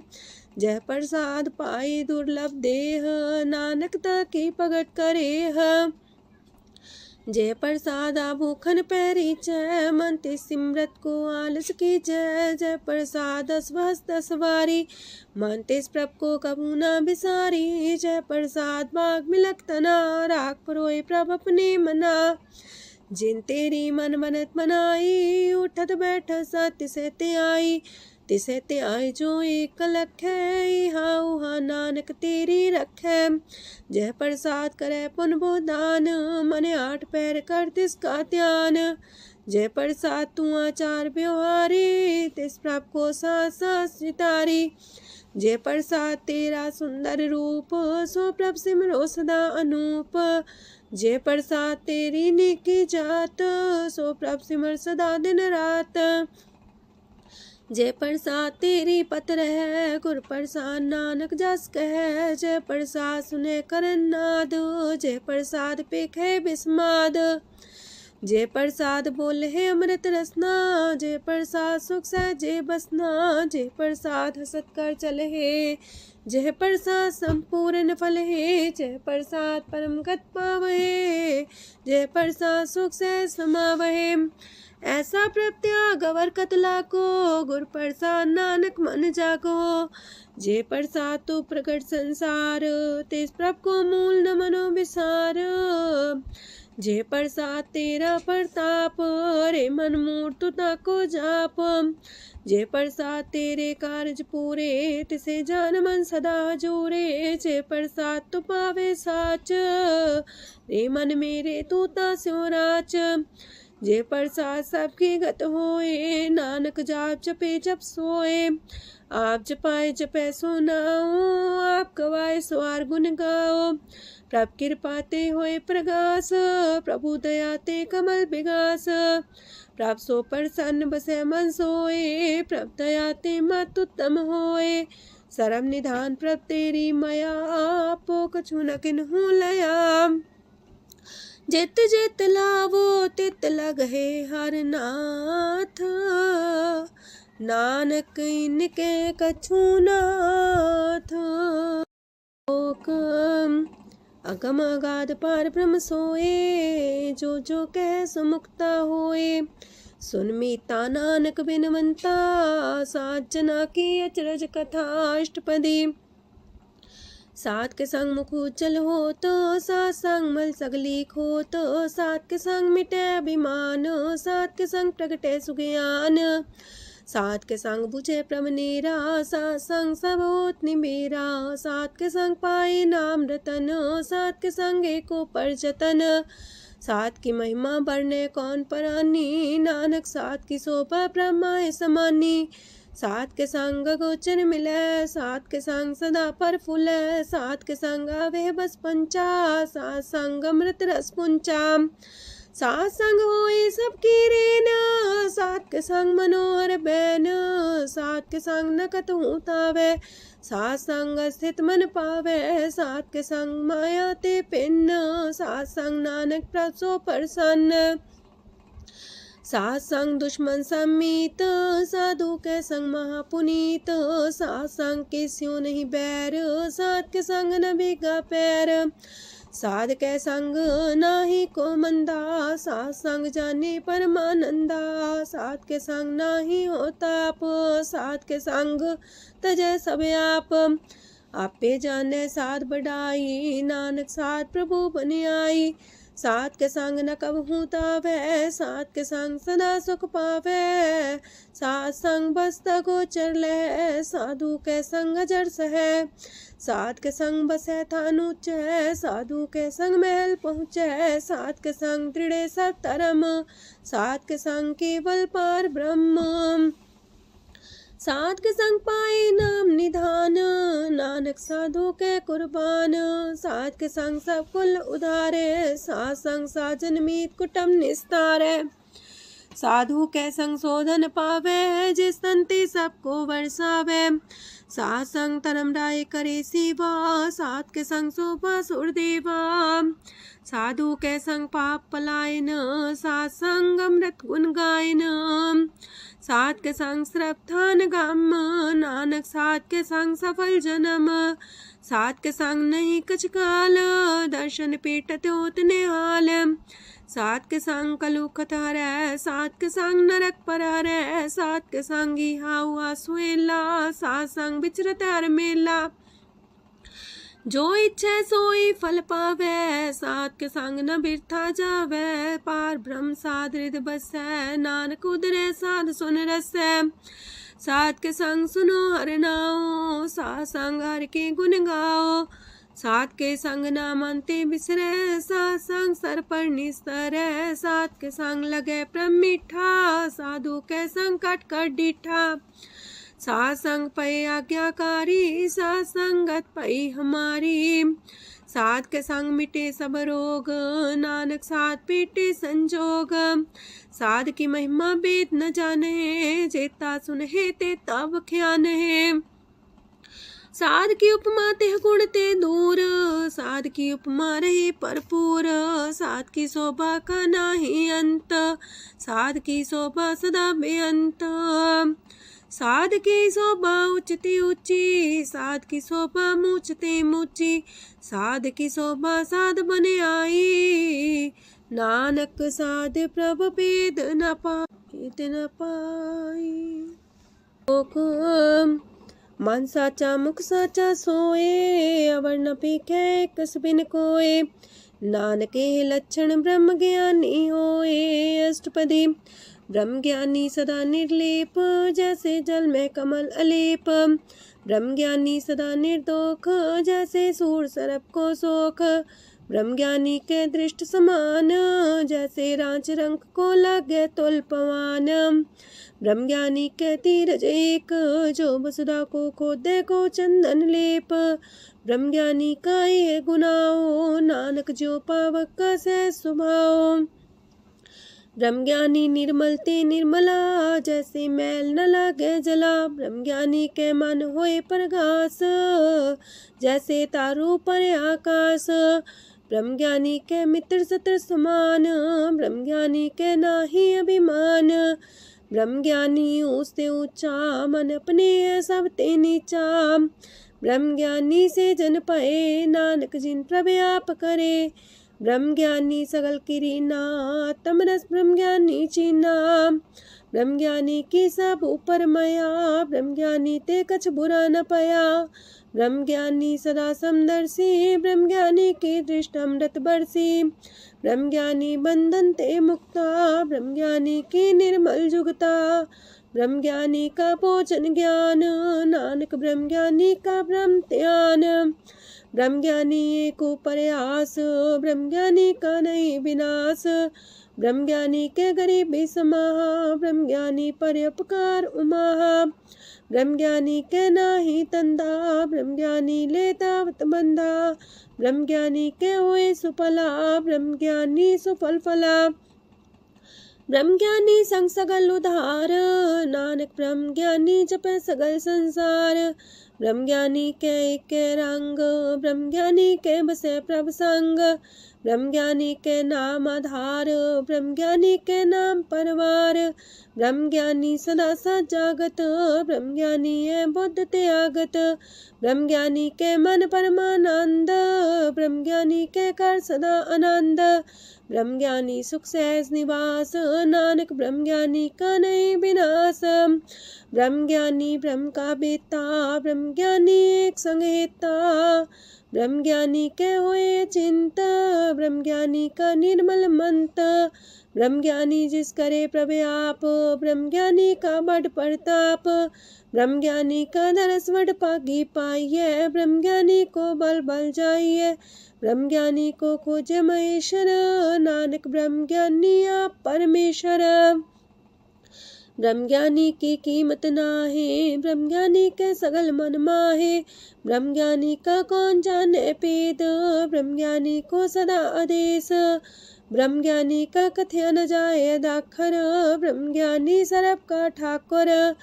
जय प्रसाद पाई दुर्लभ देह, नानक ताकी प्रगट करेह। जय प्रसाद भूखन पैरी जय, मन ते सिमरत को आलस की जय। जय प्रसाद अस्वस्थ सवारी, मन तेस प्रभ को कबू न बिसारी। जय प्रसाद बाग मिलक तना, राख परोए प्रभ अपने मना। जिन तेरी मन मनत मनाई, उठत बैठत सत्य से त्याई। तिसे त्याई जो एक लख है, इहा उहा नानक तेरी रखै। जय प्रसाद करे पुन बोदान, मने आठ पैर कर तिसका ध्यान। जय प्रसाद तू आचार व्यवहारी, तिस प्रभ को साथ साथ सितारी। जय प्रसाद तेरा सुंदर रूप, सो प्रभ सिमरो सदा अनूप। जय प्रसाद तेरी नेकी जात, सो प्रभ सिमर सदा दिन रात। जय प्रसाद तेरी पत्र है, गुर प्रसाद नानक जस कह। जय प्रसाद सुने करन नाद, जय प्रसाद पेखे बिस्माद। जय प्रसाद बोले है अमृत रसना, जय प्रसाद सुख सहजे बसना। जय प्रसाद हसत कर चले है, जय प्रसाद संपूर्ण फल है। जय प्रसाद परम गत पावहे, जय प्रसाद सुख से समावहे। ऐसा प्रत्याग अवर कतला को, गुर प्रसाद नानक मन जागो। जय प्रसाद तो प्रकट संसार, तेज प्रभ को मूल न मनो विसार। जय प्रसाद तेरा प्रताप, रे मन मूर्त ताको जाप। जय प्रसाद तेरे कार्य पूरे, तिसे जान मन सदा जोरे। जय प्रसाद तो पावे साच, रे मन मेरे तू ता स्यो राच। जय प्रसाद सबकी गत होए, नानक जाप जपे जप सोए। आप जपाए जपे सो नाओ, आप गवाए सो आर गुण गाओ। प्रभ कृपा ते होए प्रगास, प्रभु दया ते कमल विगास। प्रभ सो प्रसन्न बसे मन सोए, प्रभ दया ते मत उत्तम होए। सरम निधान प्रभ तेरी मया, आपो कछु न किन्हु लया। जित जित लावो तित लगहे हर नाथ, नानक इनके कछु नाथ। अगम अगाध पार ब्रह्म सोए, जो जो कह सो मुक्ता होए। सुन मीता नानक बिनवंता, सात जना की अचरज कथा अष्टपदी। सात के संग मुख उज्जल हो तो, सात संग मल सगली खो तो। सात के संग मिटे अभिमान, सात के संग प्रगटे सुज्ञान। सात के संग बुझे प्रमनेरा, सात संग सब होत निमेरा। सात के संग पाए नाम रतन, सात के संग एको पर जतन। सात की महिमा बढ़ने कौन परानी, नानक सात की शोभा ब्रह्मा समानी। सात के संग गोचर मिले, सात के संग सदा पर फूले। सात के संग आवे बस पंचा, सात संग अमृत रस पुंचा। सात संग होए सबकी रेन, सात के संग मनोहर बैन, सात के संग न कतहु तावै, सात संग स्थित मन पावै, सात के संग माया ते पिन्न, सात संग नानक प्रसो प्रसन्न, सात संग दुश्मन समीत, साधु के संग महापुनीत, सात संग किस्यों नहीं बैर, सात के संग न भीगा पैर, साध के संग नाही को मंदा, सात संग जाने परमानंदा, सात के संग नाही हो ताप, सात के संग तजै सब आप, आपे जाने साध बढ़ाई, नानक साध प्रभु बन आई, सात के संग न कबहू तावै, सात के संग सदा सुख पावै, सात संग बसता गोचर लहै, साधु के संग अजर सहै, सात के संग बसै थान ऊंचै, साधु के संग महल पहुँचै, सात के संग दृढ़ सब धर्म, सात के संग केवल पार ब्रह्म, सात के संग पाए नाम निधान, नानक साधु के कुर्बान, सात के संग सब कुल उधारे, सात संग साजन मीत कुटुम निस्तारे, साधु के संग शोधन पावे, जिस संति सबको बरसावे, सात संग धर्म राय करे सेवा, सात के संग शोभा सुरदेवा, साधु के संग पाप पलायन, सात संग अमृत गुण गायन, सात के संग श्रद्धान गम, नानक सात के संग सफल जन्म, सात के संग नहीं कछ काल, दर्शन पीटत होत निहाल, सात के संग कलुखत हरै, सात के संग नरक पर हरै, सात के संग इहा हुआ सुएला, सात संग विचरत हर मेला, जो इच्छा सोई फल पावै, सात के संग न बिरथा जावै, पार ब्रह्म साध हृदय बसै, नानक उदरै साध सुन रसै, सात के संग सुनो हर नाओ, सात संग हर के गुण गाओ, सात के संग नाम अंते बिसरै, सात संग सर पर निस्तरै, सात के संग लगे प्रम मीठा, साधु के संग कट कर डीठा, सात संग पै आज्ञाकारी, सात संगत पै हमारी, सात के संग मिटे सब रोग, नानक सात पीटे संजोग, साध की महिमा वेद न जाने, जेता सुनहे ते तब ख्यान है, साध की उपमा ते गुण ते दूर, साध की उपमा रही भरपूर, साध की शोभा का नाही अंत, साध की शोभा सदा बेअंत, साध की शोभा उच्चती ऊंची, साध की शोभा मूचते मूची, साध की शोभा साध बने आई, नानक साध प्रभ भेद न पाई, मन साचा मुख साचा सोए, अवर न पीखे कस बिन कोए, नानके लक्षण ब्रह्म ज्ञानी होए, अष्टपदी ब्रह्म ज्ञानी सदा निर्लेप, जैसे जल में कमल अलेप, ब्रह्म ज्ञानी सदा निर्दोख, जैसे सूर सरप को सोख, ब्रह्म ज्ञानी के दृष्ट समान, जैसे रांच रंग को लगे तुल पवान, ब्रह्म ज्ञानी के तीरज एक, जो वसुधा को खोदे को चंदन लेप, ब्रह्म ज्ञानी का ये गुनाओ, नानक जो पावक का सह स्वभाव, ब्रह्म ज्ञानी निर्मल ते निर्मला, जैसे मैल न लागे जला, ब्रह्म ज्ञानी के मन होए प्रगास, जैसे तारों पर आकाश, ब्रह्म ज्ञानी के मित्र सत्र समान, ब्रह्म ज्ञानी के नाही अभिमान, ब्रह्म ज्ञानी ऊंचते ऊंचा, मन अपने सब ते नीचा, ब्रह्म ज्ञानी से जन पाए, नानक जिन प्रव्याप करे, ब्रह्म ज्ञानी सगल किरीना, तमरस ब्रह्म ज्ञानी चीना, ब्रह्म ज्ञानी की सब ऊपर मया, ब्रह्म ज्ञानी ते कछ बुरा न पाया, ब्रह्म ज्ञानी सदा समदर्शी, ब्रह्म ज्ञानी की दृष्ट अमृत बरसी, ब्रह्म ज्ञानी बंधन ते मुक्ता, ब्रह्म ज्ञानी की निर्मल जुगता, ब्रह्म ज्ञानी का भोजन ज्ञान, नानक ब्रह्म ज्ञानी का ब्रह्म ध्यान, ब्रह्म ज्ञानी एक प्रयास, ब्रह्म ज्ञानी का नहीं विनाश, ब्रह्मज्ञानी के गरीबी समाहा, ब्रह्मज्ञानी परोपकार उमाहा। ब्रह्मज्ञानी के नाही तंदा, ब्रह्मज्ञानी लेतावत बंधा। ब्रह्मज्ञानी के हुए सुफला, ब्रह्मज्ञानी सुफल फला। ब्रह्मज्ञानी संग सगल उधार, नानक ब्रह्मज्ञानी जपे सगल संसार। ब्रह्मज्ञानी के रंग, ब्रह्मज्ञानी के बसे प्रभ संग। ब्रह्मज्ञानी के नाम आधार, ब्रह्मज्ञानी के नाम परवार। ब्रह्मज्ञानी सदा सजागत, ब्रह्मज्ञानी है बुद्ध त्यागत। ब्रह्मज्ञानी के मन परमानंद, ब्रह्मज्ञानी के कर सदा आनंद। ब्रह्मज्ञानी सुख सहज निवास, नानक ब्रह्मज्ञानी का नहीं विनाश। ब्रह्मज्ञानी ब्रह्म का बेता, ब्रह्मज्ञानी एक संग हेता। ब्रह्मज्ञानी के हुए चिंत, ब्रह्मज्ञानी का निर्मल मंत। ब्रह्मज्ञानी जिस करे प्रव्याप, ब्रह्मज्ञानी का बड़ प्रताप। ब्रह्मज्ञानी का दरस वड पागी पाइये, ब्रह्मज्ञानी को बल बल जाइए। ब्रह्मज्ञानी को खोजे महेश्वर, नानक ब्रह्मज्ञानी आप परमेश्वर। ब्रह्मज्ञानी की कीमत नाहे, ब्रह्मज्ञानी के सगल मन माहे। ब्रह्मज्ञानी का कौन जाने पेद, ब्रह्मज्ञानी को सदा आदेश। ब्रह्मज्ञानी का कथ्य न जाए दाखर, ब्रह्मज्ञानी सरब का ठाकुर।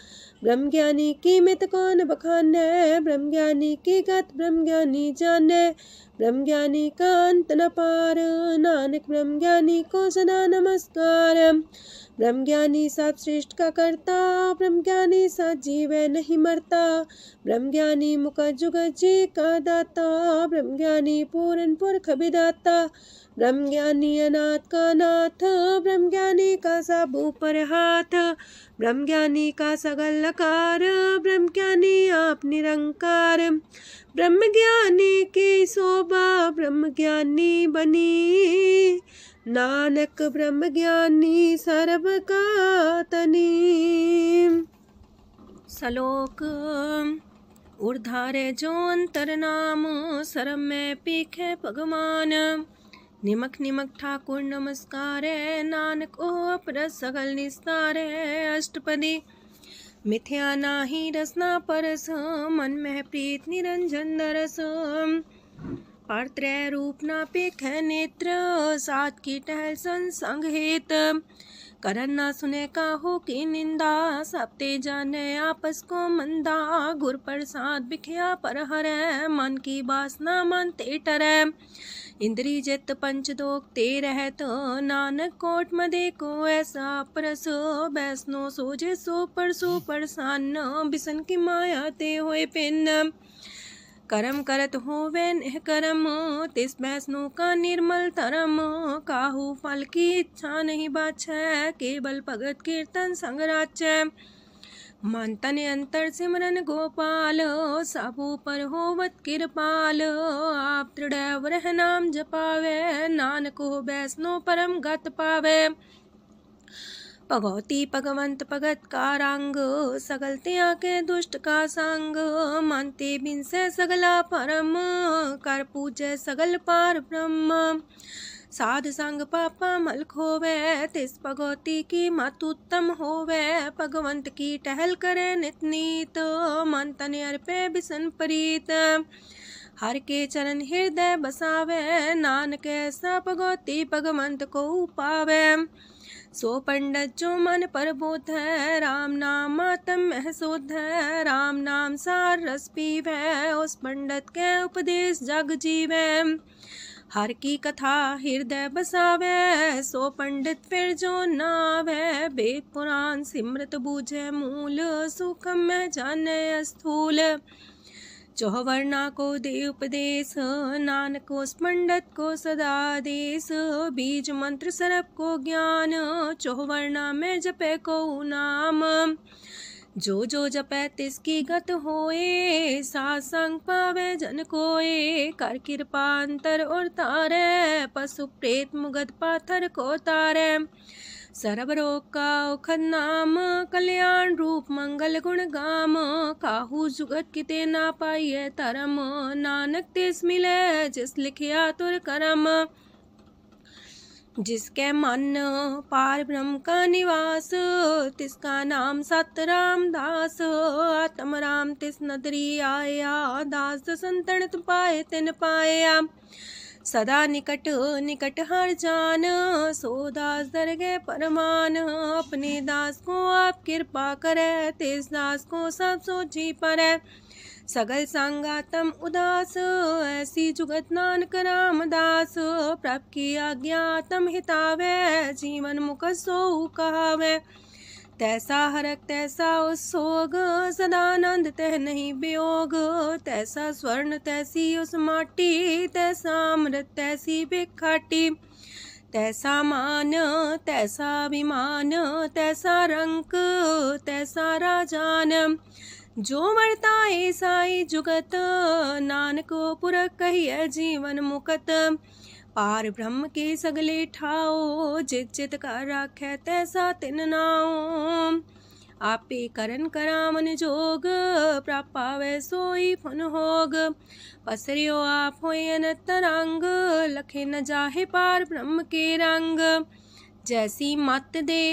ब्रह्मज्ञानी की मित कौन बखाने, ब्रह्मज्ञानी की गत ब्रह्मज्ञानी जाने। ब्रह्मज्ञानी का अंत न पार, नानक ब्रह्मज्ञानी को सदा नमस्कार। ब्रह्मज्ञानी सब सृष्ट का करता, ब्रह्मज्ञानी सत जीवे नहीं मरता। ब्रह्मज्ञानी मुख जुग जी का दाता, ब्रह्मज्ञानी पूरन पुरख विदाता। ब्रह्मज्ञानी अनाथ का नाथ, ब्रह्मज्ञानी का सब ऊपर हाथ। ब्रह्मज्ञानी का सगल लकार, ब्रह्मज्ञानी आप निरंकार। ब्रह्मज्ञानी की शोभा ब्रह्मज्ञानी बनी, नानक ब्रह्मज्ञानी सर्व का तनी। श्लोक ऊर्धारे जो अंतर नाम, सरम में पीखे भगवान। निमक निमक ठाकुर नमस्कार, नानक ओ अपर सगल निस्तार। अष्टपदी मिथ्या नाही रसना परस, मन में प्रीत निरंजन दरस। परत्रय रूप ना पेख नेत्र, सात की टहल संसंग हेत। करन ना सुने काहू की निंदा, सब ते जाने आपस को मंदा। गुर प्रसाद बिखया पर हरै, मन की वासना मानते टरै। इंद्री जित पंच दोख ते रहत, नानक कोट मदे को ऐसा परस। बैसनो सोजे सो परसान, बिसन की माया ते होए पिन। करम करत होवे निह करम, तिस बैसनो का निर्मल धरम। काहू फल की इच्छा नहीं बाछै, केवल भगत कीर्तन संग राचै। मन तन अंतर सिमरन गोपाल, सबू पर होवत कृपाल। आप दृढ़ रह नाम जपावे, नानक हो बैसनो परम गत पावे। भगवती भगवंत भगत का रंग, सगल त्याग के दुष्ट का संग। मानते बिन से सगला परम, कर पूजे सगल पार ब्रह्म। साध संग पापा मल खोवे, तिस भगवती की मत उत्तम होवे। भगवंत की टहल करे नित नीत, मन तन अर्पे बिसन प्रीत। हर के चरण हृदय बसावे, नानक ऐसा भगवती भगवंत को पावे। सो पंडित जो मन पर बोध है, राम नाम आत्म में शोध है। राम नाम सार रस पीवे, उस पंडित के उपदेश जग जीवे। हर की कथा हृदय बसावे, सो पंडित फिर जो नावे। वेद पुराण सिमरत बूझे मूल, सूक्ष्म में जाने स्थूल। चौवर्णा को दे उपदेश, नानक उस पंडित को सदा देश। बीज मंत्र सरप को ज्ञान, चौवर्णा में जपे को नाम। जो जो जपे तिसकी गत होए, सासंग पावे जन कोए। कर कृपा अंतर और तारे, पशु प्रेत मुगध पाथर को तारे। सर्व रोग का औखद नाम, कल्याण रूप मंगल गुण गाम। काहू जुगत किते ना पाइये धर्म, नानक तिस मिले जिस लिखिया तुर करम। जिसके मन पार ब्रह्म का निवास, तिसका नाम सत रामदास। आत्म राम तिस नदरी आया, दास संतन तुम पाए तिन पाया। सदा निकट निकट हर जान, सो दास दरगे परमान। अपने दास को आप कृपा करे, तिस दास को सब सोची परे। सगल संगातम उदास, ऐसी जुगत नानक रामदास। प्रभ की आज्ञा तम हितावे, जीवन मुख सो कहावे। तैसा हरक तैसा उत्सोग, सदानंद तह नहीं वियोग। तैसा स्वर्ण तैसी उस माटी, तैसा अमृत तैसी बिखाटी। तैसा मान तैसा अभिमान, तैसा रंक तैसा राजान। जो वर्ताए साई जुगत, नानक पुरख कहिए जीवन मुकत। पार ब्रह्म के सगले ठाओ, जित जित कर राखै तैसा तिन नाओ। आपे करन करामन जोग, प्राप पावै सोई फुन होग। पसरियो आप होय अनंत रंग, लखे न जाहे पार ब्रह्म के रंग। जैसी मत दे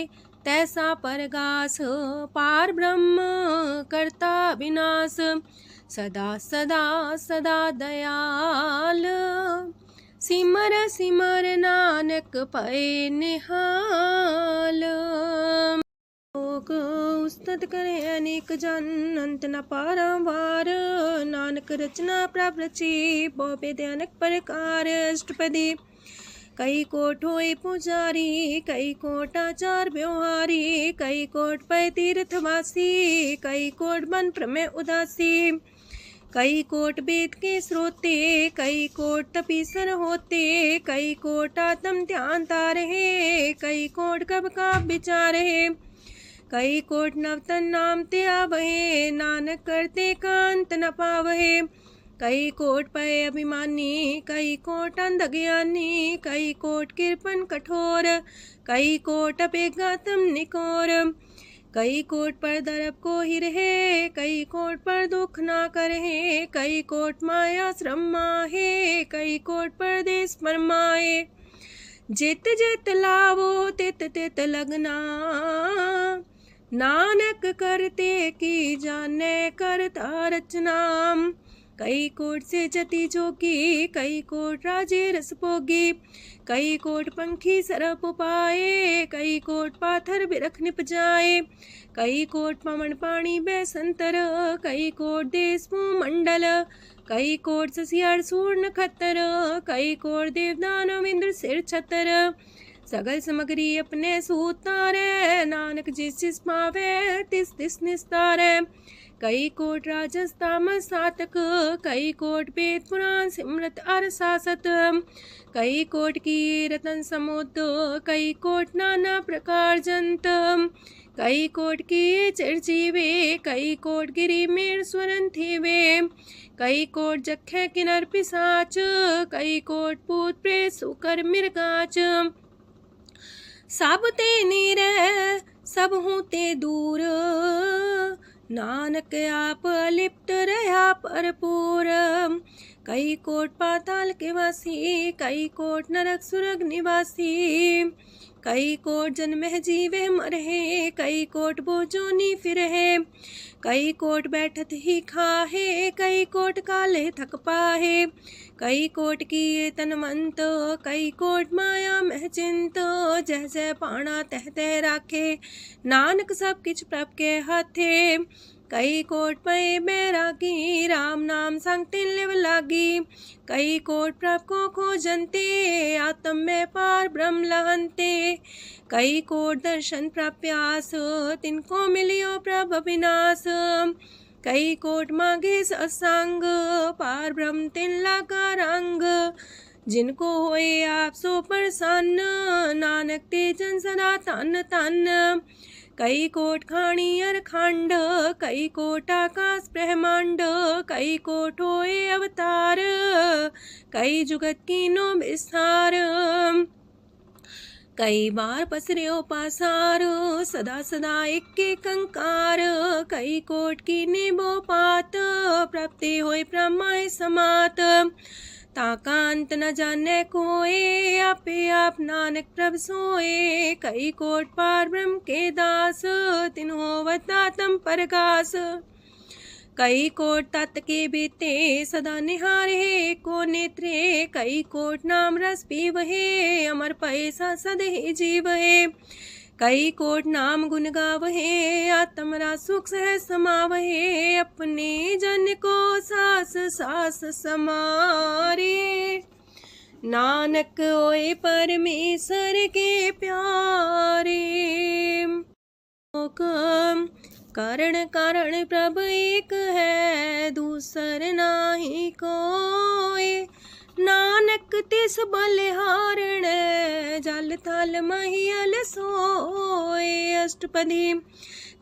तैसा परगास, पार ब्रह्म करता विनाश। सदा सदा सदा दयाल, सिमर सिमर नानक पए निहाल। लोक उस्तत करे अनेक जन, अंत न पारावार। नानक रचना प्रभ रची, बहु अनेक प्रकार। अष्टपदी कई कोट होए पुजारी, कई कोट आचार व्यवहारी। कई कोट पै तीर्थवासी, कई कोट बन प्रमेय उदासी। कई कोट वेद के स्रोते, कई कोट तपीसर होते। कई कोट आत्म ध्यान तारहे, कई कोट कब का विचार है। कई कोट नवतन नाम ते आवहे, नानक करते कांत न पावहे। कई कोट पय अभिमानी, कई कोट अंधज्ञानी। कई कोट कृपन कठोर, कई कोट अपेगातम निकोर। कई कोट पर दरब को ही रहे, कई कोट पर दुख ना करहे। कई कोट माया श्रम माहे, कई कोट परदेश फरमाए। जित जित लावो तित तित लगना, नानक करते की जाने करता रचना। कई कोट से जति जोगी, कई कोट राजे रस भोगी। कई कोट पंखी सरप पाए, कई कोट पाथर बिरख निप जाए। कई कोट पवन पानी बैसंतर, कई कोट देश मंडल। कई कोट ससियार सूर नखतर, कई कोट देवदानव इंद्र सिर छतर। सगल सामग्री अपने सूतारे, नानक जिस जिस पावे तिस तिस निस्तारे। कई कोट राजस तामस सातक, कई कोट वेद पुराण सिमरत अर सासत। कई कोट की रतन समुद्र, कई कोट नाना प्रकार जंत। कई कोट की चिरजीवे, कई कोट गिरी मेर स्वरन थीवे। कई कोट जखे किनर पिसाच, कई कोट पूत प्रेत सुकर मिर्गाच। सब ते नीरे सब हूँ ते दूर, नानक आप अलिप्त रहा भरपूर। कई कोट पाताल के वासी, कई कोट नरक सुरग निवासी। कई कोट जन्म जीवे मरहे, कई कोट बोझोनी फिरहे। कई कोट बैठत ही खाहे, कई कोट काले थक पाहे। कई कोट किए तनमंत, कई कोट माया मह चिंत। जह जह पाणा तह तह राखे, नानक सब किछ प्रभ के हाथे। कई कोट पए बैरागी, राम नाम संग तिन लिव लागी। कई कोट प्रभ को खोजंते, आत्म में पार ब्रह्म लहंते। कई कोट दर्शन प्राप्यास, तिनको मिलियो प्रभ अविनाश। कई कोट मांगे सत्संग, पार ब्रह्म तिन लागा रंग। जिनको होए आप सो प्रसन्न, नानक ते जन सदा तन तन। कई कोट खाणी अर खंड, कई कोट आकाश ब्रह्मांड। कई कोट होए अवतार, कई जुगत कीनो विस्तार। कई बार पसर्यो पासार, सदा सदा एक कंकार। कई कोट की निबो पात, प्राप्ति होय प्रमाय समात। ताका अंत न जाने कोय, आपे आप नानक प्रभ सोए। कई कोट पार ब्रह्म के दास, तिन होवत आत्म परगास। कई कोट तत् के बीते, सदा निहारे को नेत्रे। कई कोट नाम रस पीवहे, अमर पैसा सदहि जीवहे। कई कोट नाम गुण गावहे, आत्मरा सुख सह समावहे। अपने जन को सास सास समारे, नानक होए परमेश्वर के प्यारे। कारण कारण प्रभ एक है, दूसर नाही कोय। नानक तिस बलिहारण, जल थल महियल सोए। अष्टपदी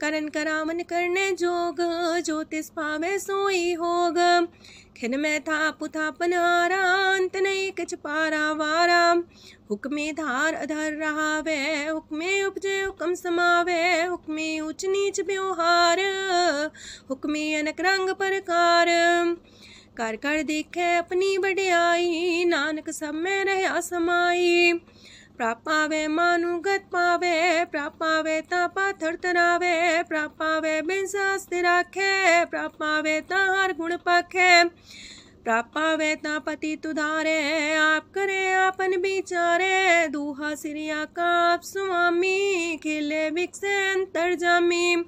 करन करावन करने जोग, जो तिस पावे सोई होग। खिन में था पुथापन हारा, अंत नहीं किछ पारा वारा। हुक्मे धार अधर रहावे, हुक्मे उपजे हुक्म समावे। हुक्मे ऊंच नीच व्यवहार, हुक्मे अनक रंग प्रकार। कर कर देखे अपनी बड़ियाई, नानक सब में रहा समाई। प्राप पावे मानुगत पावे, प्राप पावे ता पाथर तरावे। प्राप पावे बिन शास्त्र राखे, प्राप पावे ता हर गुण पाखे। प्राप पावे ता पति तुधारे, आप करे आपन विचारे। दूहा सिरिया का आप स्वामी, खिले बिकसे अंतर जामी।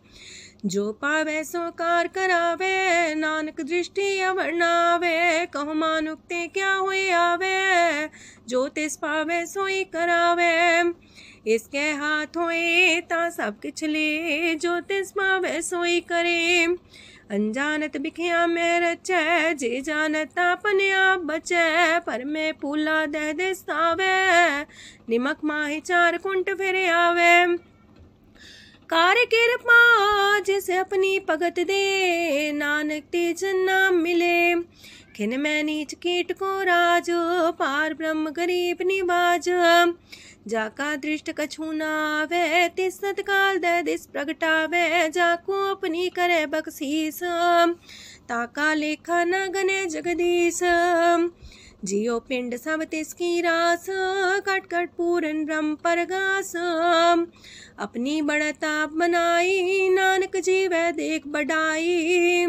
जो पावे सो कार करावे, नानक दृष्टि अवर्णावे। कहो मानुक्ते क्या हुए आवे, जो तिस पावे सोई करावे। इसके हाथ होए ता सब किछ ले, जो तिस पावे सोई करे। अनजानत बिखिया में रचै, जे जानत अपने आप बचै। पर में पूला दह दिस्तावे, निमक माही चार कुंट फिर आवे। कार कृपा जिसे अपनी भगत दे, नानक तेज नाम मिले। खिन में नीच कीट को राज, पार ब्रह्म गरीब निवाज। जाका दृष्ट कछु न आवे, तिस सतकाल दे दिस प्रगटावे। जाको अपनी करे बख्शीस, ताका लेखा न गने जगदीश। जियो पिंड सब तिसकी रास, कट कट पूरन ब्रह्म परगास। अपनी बढ़ता बनाई, नानक जीवै देख बढ़ाई।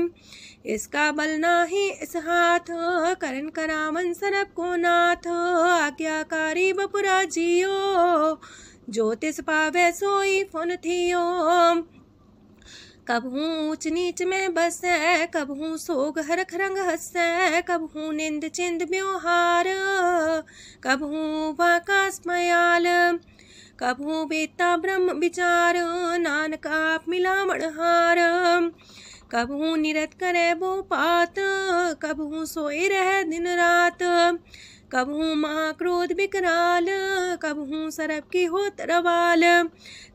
इसका बल नाही इस हाथ, करन करावन सरब को नाथ। आज्ञाकारी बपुरा जियो, जो तिस पावे सोई फुन थियो। कबहू ऊंच नीच में बसै, कबहू सोग हरख रंग हंसै। कबहू निंद चिंद व्यवहार, कबहू वाकास मयाल। कबहू बेता ब्रह्म विचार, नानक आप मिलावण हार। कबहू निरत करे वो पात, कबहू सोए रह दिन रात। कबहू महाक्रोध विकराल, कबहू सरब की हो तरवाल।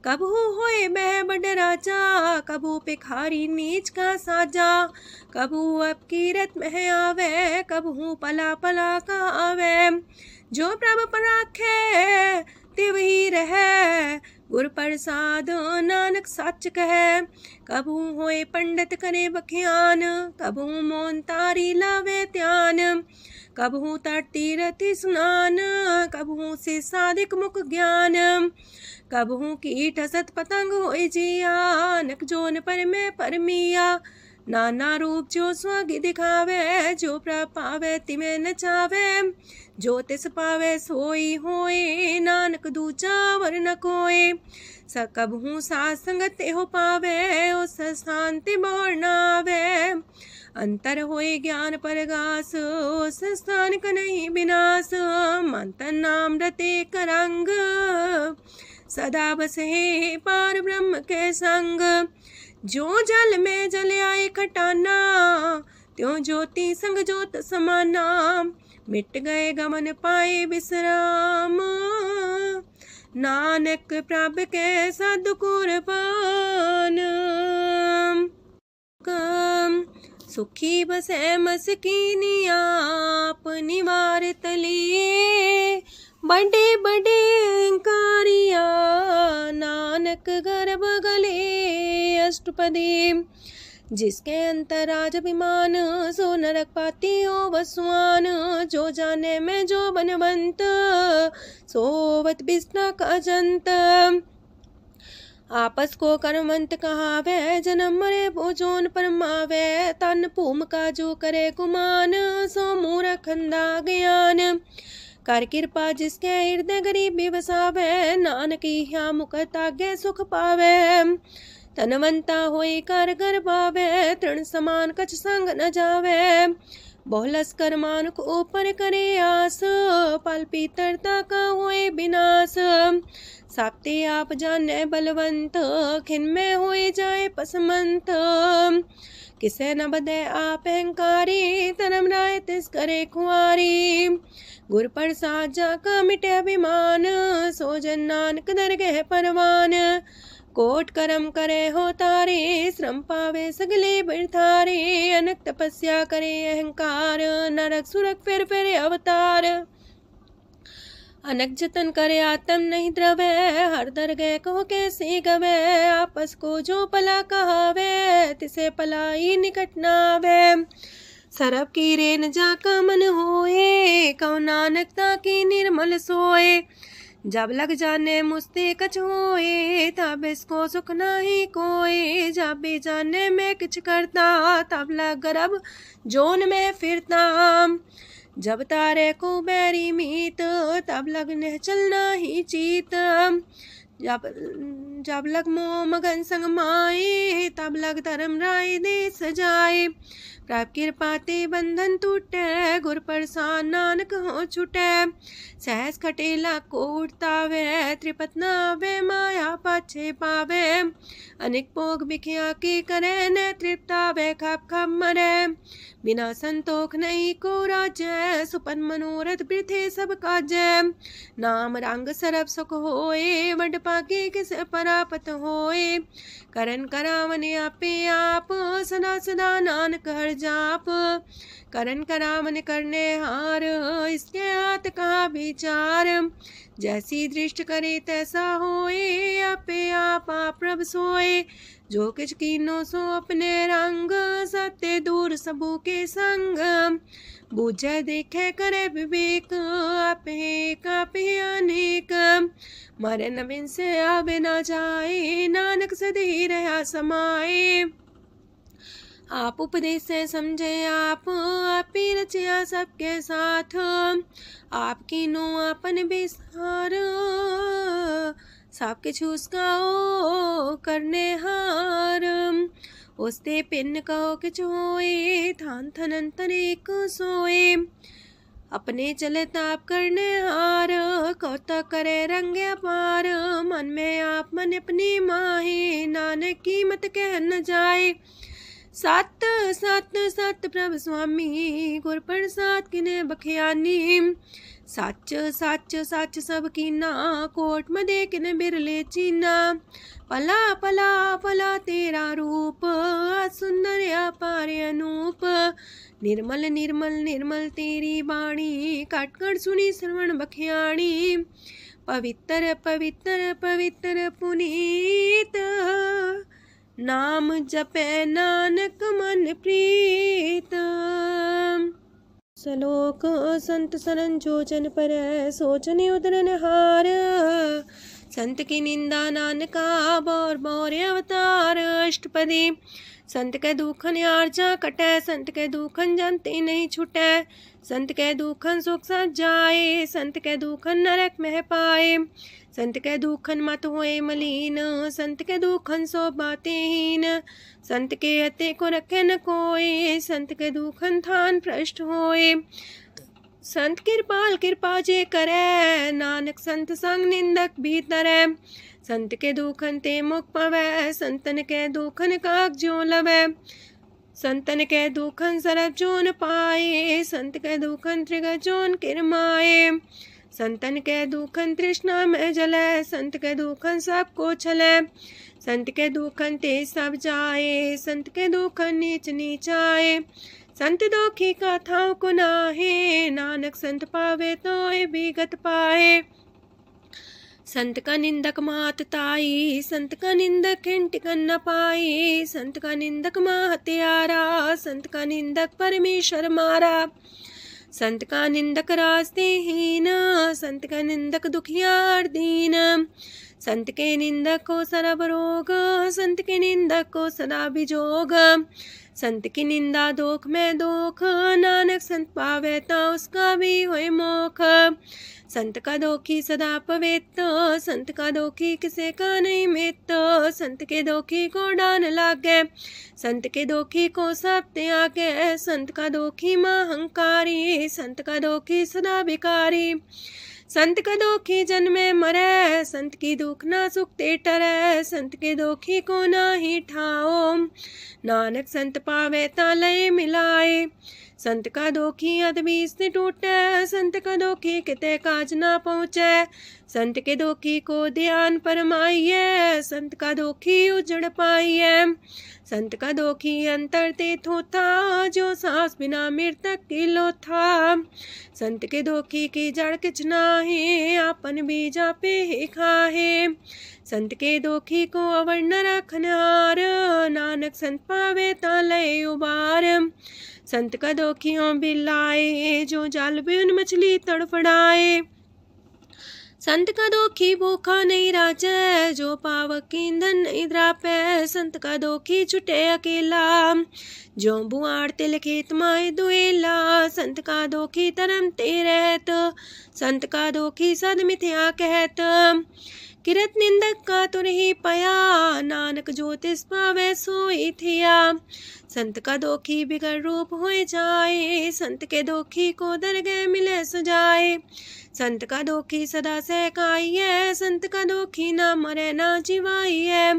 कबहू होए बह बड़ राजा, कबहू भिखारी नीच का साजा। कबहू अब कीरत में आवे, कबहू पला पला का आवे। जो प्रभ पर राखे तिव ही रहे, गुर प्रसाद नानक सच कहे। कबहू होए पंडित करे बख्यान, कबहू मोन तारी लावे ध्यान। कबहू तट तीरथ स्नान, कबहू से साधिक मुख ज्ञान। कबहू कीट हसत पतंग होए जिया, नक जोन पर में परमिया। नाना रूप जो स्वग दिखावे, जो प्रभ पावे तिमें नचावे। जो तिस पावे सोई होए, नानक दूजा वर न कोय। सकबहू साथ संगत हो पावे, उस शांति मोर नावे। अंतर होए ज्ञान परगास, उस स्थान का नहीं विनाश। मंतन नाम रते करंग, सदा बसे पार ब्रह्म के संग। जो जल में जल आए खटाना, त्यों ज्योति संग ज्योत समाना। मिट गए गमन पाए विश्राम, नानक प्रभ के सद्कुरबान। सुखी बसे मस्कीनिया, अपनी वार तली। बड़े बड़े कारिया, नानक गर्भ गले। अष्टपदी जिसके अंतराज अभिमान, सो नरक पाती हो वसुआन। जो जाने में जो बनवंत, सोवत बिस्ना का जंत। आपस को कर्मवंत कहावे, जन्म मरे भोजोन परमावे। तन भूम का जो करे गुमान, सो मूर्ख अंधा ज्ञान। कर कृपा जिसके हृदय गरीबी बसावे, नानकी ह्या मुख तागे सुख पावे। तनवंता होई कर घर पावे, तृण समान कछ संग न जावे। बहुलस कर मानुक ऊपर करे आस, पल पीतरता का होए विनाश। साप्ते आप जाने बलवंत, खिन में होए जाए पसमंत। किसे न बदे आप अहंकारी, धर्म राय तिस करे खुआरी। गुर प्रसाद जाका मिटे अभिमान, सो जन नानक दरगह परवान। कोट करम करे हो तारे, श्रम पावे सगले बिरथारे। अनक तपस्या करे अहंकार, नरक सुरक फिर अवतार। अनक जतन करे आत्म नहीं द्रवे, हर दरगह को कैसे गवे। आपस को जो पला कहावे, तिसे पलाई निकट नावे। सरब की रेन जाका मन होए, कौ नानकता की निर्मल सोए। जब लग जाने मुस्ते कछ होए, तब इसको सुख नाही कोई। जब भी जाने में किछ करता, तब लग गर्भ जोन में फिरता। जब तारे को बैरी मीत, तब लग न चलना ही चीत। जब लग मोह मगन संग माए, तब लग धर्म राय दे सजाए। प्रभ कृपा ते बंधन टूटे, गुर प्रसाद नानक हो छूटे। सहस खटेला को उठतावे, त्रिपत नावे माया पाछे पावे। अनेक भोग बिखिया की करे, न तृप्तावे खप खप मरे। बिना संतोख नहीं को राजै, सुपन मनोरथ वृथे सब काजै। नाम रंग सरब सुख होए, वड पाके किस परापत होए। करन करावन आपे आप, सदा सदा नानक हर जाप। करन करावन करने हार, इसके हाथ का विचार। जैसी दृष्ट करे तैसा होए, आपे आप प्रभ सोए। जो किछ कीनो सो अपने रंग, सत्य दूर सबू के संग। बूझे देखे करे विवेक, आपे अनेक। मरे नवीन से आवे ना जाए, नानक सदी रहा समाए। आप उपदेश से समझे आप ही रचिया सबके साथ। आपकी नो अपन बेसार, सब किछ उसका ओ करने हार। उसते पिन कहो किछ होए, थान थनन तनेक सोए। अपने चले ताप करने हार, कौतक करे रंग अपार। मन में आप मन अपनी माहे, नानक की मत कह न जाए। सत सत सत प्रभ स्वामी, गुर प्रसाद किने बखियानी। सच सच सच सब कीना, कोट मदे किने बिरले चीना। पला पला पला तेरा रूप, सुंदर अपार अनूप। निर्मल निर्मल निर्मल तेरी बाणी, काटकर सुनी श्रवण बखियाणी। पवित्र पवित्र पवित्र पुनीत, नाम जपे नानक मन प्रीत। सलोक संत सरन जो जन पर, सोचन उदरन हार। संत की निंदा नानका, बौर बौर अवतार। अष्टपदी संत के दुखन आर्जा कटै, संत के दुखन जानते नहीं छुटै। संत के दुखन सुख सब जाए, संत के दुखन नरक में पाए। संत के दुखन मत होए मलीन, संत के दुखन सो बातें हीन। संत के अते को रखे न कोई, संत के दुखन थान भ्रष्ट होए। संत कृपाल कृपा जे करे, नानक संत संग निंदक भीतरै। संत के दुखन ते मुख पवै, संतन के दुखन काक जो लवै। संतन के दुखन सरब जोन पाए, संत के दुखन त्रिगत जोन किरमाए। संतन के दुखन तृष्णा में जले, संत के दुखन सबको छले। संत के दुखन ते सब जाए, संत के दुखन नीच नीचाए। संत दोखी कथाओं को नाहे, नानक संत पावे तो विगत पाए। संत का निंदक मात ताई, संत का निंदक खिंटिकन न पाई, संत का निंदक माँ हत्यारा, संत का निंदक परमेश्वर मारा। संत का निंदक रास्ते हीन, संत का निंदक दुखियार दीन, संत के निंदक को सरब रोग, संत के निंदक को सदा बिजोग। संत की निंदा दोख में दोख, नानक संत पावे ता उसका भी होए मोख। संत का दोखी सदा पवित्र, संत का दोखी किसे का नहीं मित, संत के दोखी को डान लागे, संत के दोखी को सब त्यागे, संत का दोखी महांकारी, संत का दोखी सदा भिकारी। संत का दोखी जन्मे मरे, संत की दुख ना सुख ते टरे, संत के दोखी को ना ही ठाओ, नानक संत पावे ता लय मिलाए। संत का दोखी अदबीस से टूटे, संत का दोखी किते काज ना पहुँचे, संत के दोखी को ध्यान परमाइए, संत का दोखी उजड़ पाइए। संत का दोखी अंतर ते थोथा, जो सांस बिना मृतक की लोथा। संत के दोखी की जड़ किछ नाहे, आपन बीजा पे ही खाहे। संत के दोखी को अवर न रखनहार, नानक संत पावे ता लय उबार। संत का दोखियों बिलाए, जो जाल बिन मछली तड़फड़ाए। संत का दोखी भूखा नहीं राजे, जो पावक ईंधन नहीं द्रापे। संत का दोखी छुटे अकेला, जो बुआड़ तिल खेत माए दुएला। संत का दोखी तरम ते रहत, संत का दोखी सद मिथ्या कहत। किरत निंदक का तुर ही पया, नानक जो तिस पावे सोई थिया। संत का दोखी बिगड़ रूप होए जाए, संत के दोखी को दरगह मिले सुजाए। संत का दोखी सदा सहकाइए, संत का दोखी ना मरे ना जिवाइए।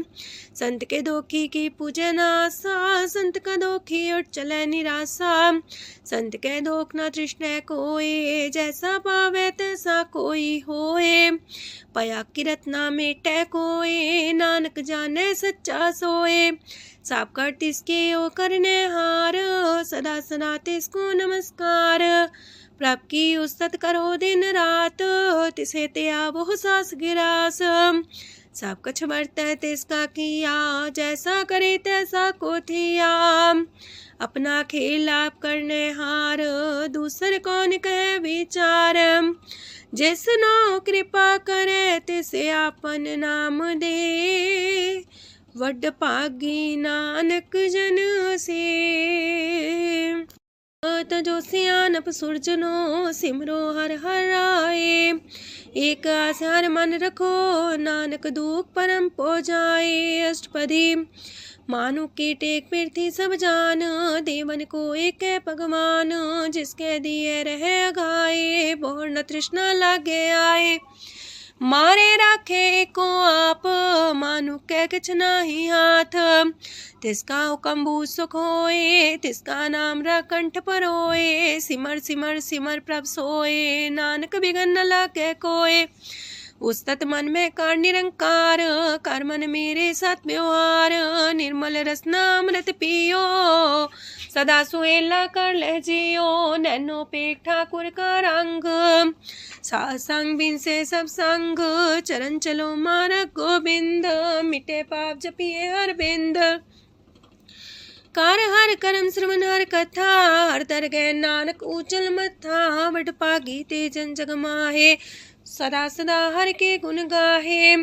संत के दोखी की पूजे ना आशा, संत का दोखी उठ चले निराशा। संत के दोख ना तृष्णा कोई, जैसा पावे तैसा कोई होए। पया किरत ना मेटे कोई, नानक जाने सच्चा सोए। साप कर तिसके ओ करने हार, सदा सदा तिसको नमस्कार। प्रभ की उस्तत करो दिन रात, तिसे त्या वो सास गिरास। सब कछ बरतै तिसका किया, जैसा करे तैसा को थिया। अपना खेल आप करने हार, दूसर कौन कहे विचार। जिसनो कृपा करे तिसे आपन नाम दे, वड पागी नानक जन से। जो सियानप सुरजनो, सिमरो हर हर आए। एक आसार मन रखो, नानक दुख परम पो जाए। अष्टपदी मानु के टेक पृथ्वी सब जान, देवन को एक है भगवान। जिसके दिए रहे अघाए, बोर न तृष्णा लागे आए। मारे राखे को आप, मानु के किछ नाही हाथ। तिसका हुक्म सुख होए, तिसका नाम रकंठ पर होए। सिमर सिमर सिमर प्रभ सोए, नानक बिघन न लागे कोय। उस्तत मन में कर निरंकार, कर मन मेरे साथ व्यवहार। निर्मल रसना अमृत पियो, सदा सुहेला कर ले जियो। नैनो पेट ठाकुर का रंग, सासंग बिन से सब संग। चरण चलो मारक गोविंद, मिटे पाप जपिए हर बिंद। कार हर करम श्रवण हर कथा, हर दरगह नानक ऊचल मथा। वड पागी ते जन जग माहे, सदा सदा हर के गुण गाहे।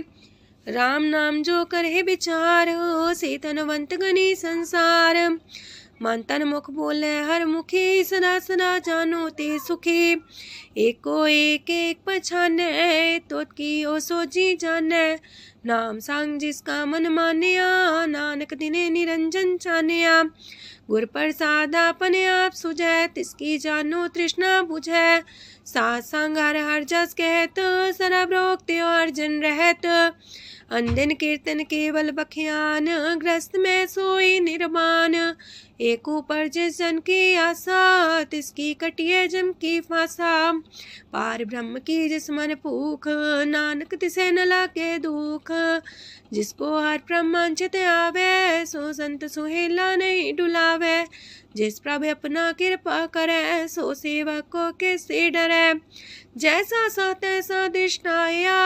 राम नाम जो करे विचार, से तनवंत गनी संसार। मन तन मुख बोले हर मुखी, सदा सदा जानो ते सुखी। एको एक एक पछाने, तोत की ओ सोजी जाने। नाम सांग जिसका मन मानिया, नानक दिने निरंजन चानिया। गुर प्रसाद अपने आप सुझै, तिसकी जानो तृष्णा बुझै। साथ संग हर हर जस कहत, सरब रोग त्यो अर्जन रहत। अंदिन कीर्तन केवल बख्यान, ग्रस्त में सोई निर्माण। एक ऊपर जिस जन की आशा, तिसकी कटिए जम की फांसा। पार ब्रह्म की जिस मन भूख, नानक तिसे न लागे दुख। जिसको हर ब्रह्मांचित आवे, सो संत सुहेला नहीं डुलावे। जिस प्रभु अपना कृपा करे, सो सेवक को किससे डरे। जैसा सा तैसा दृष्टाया,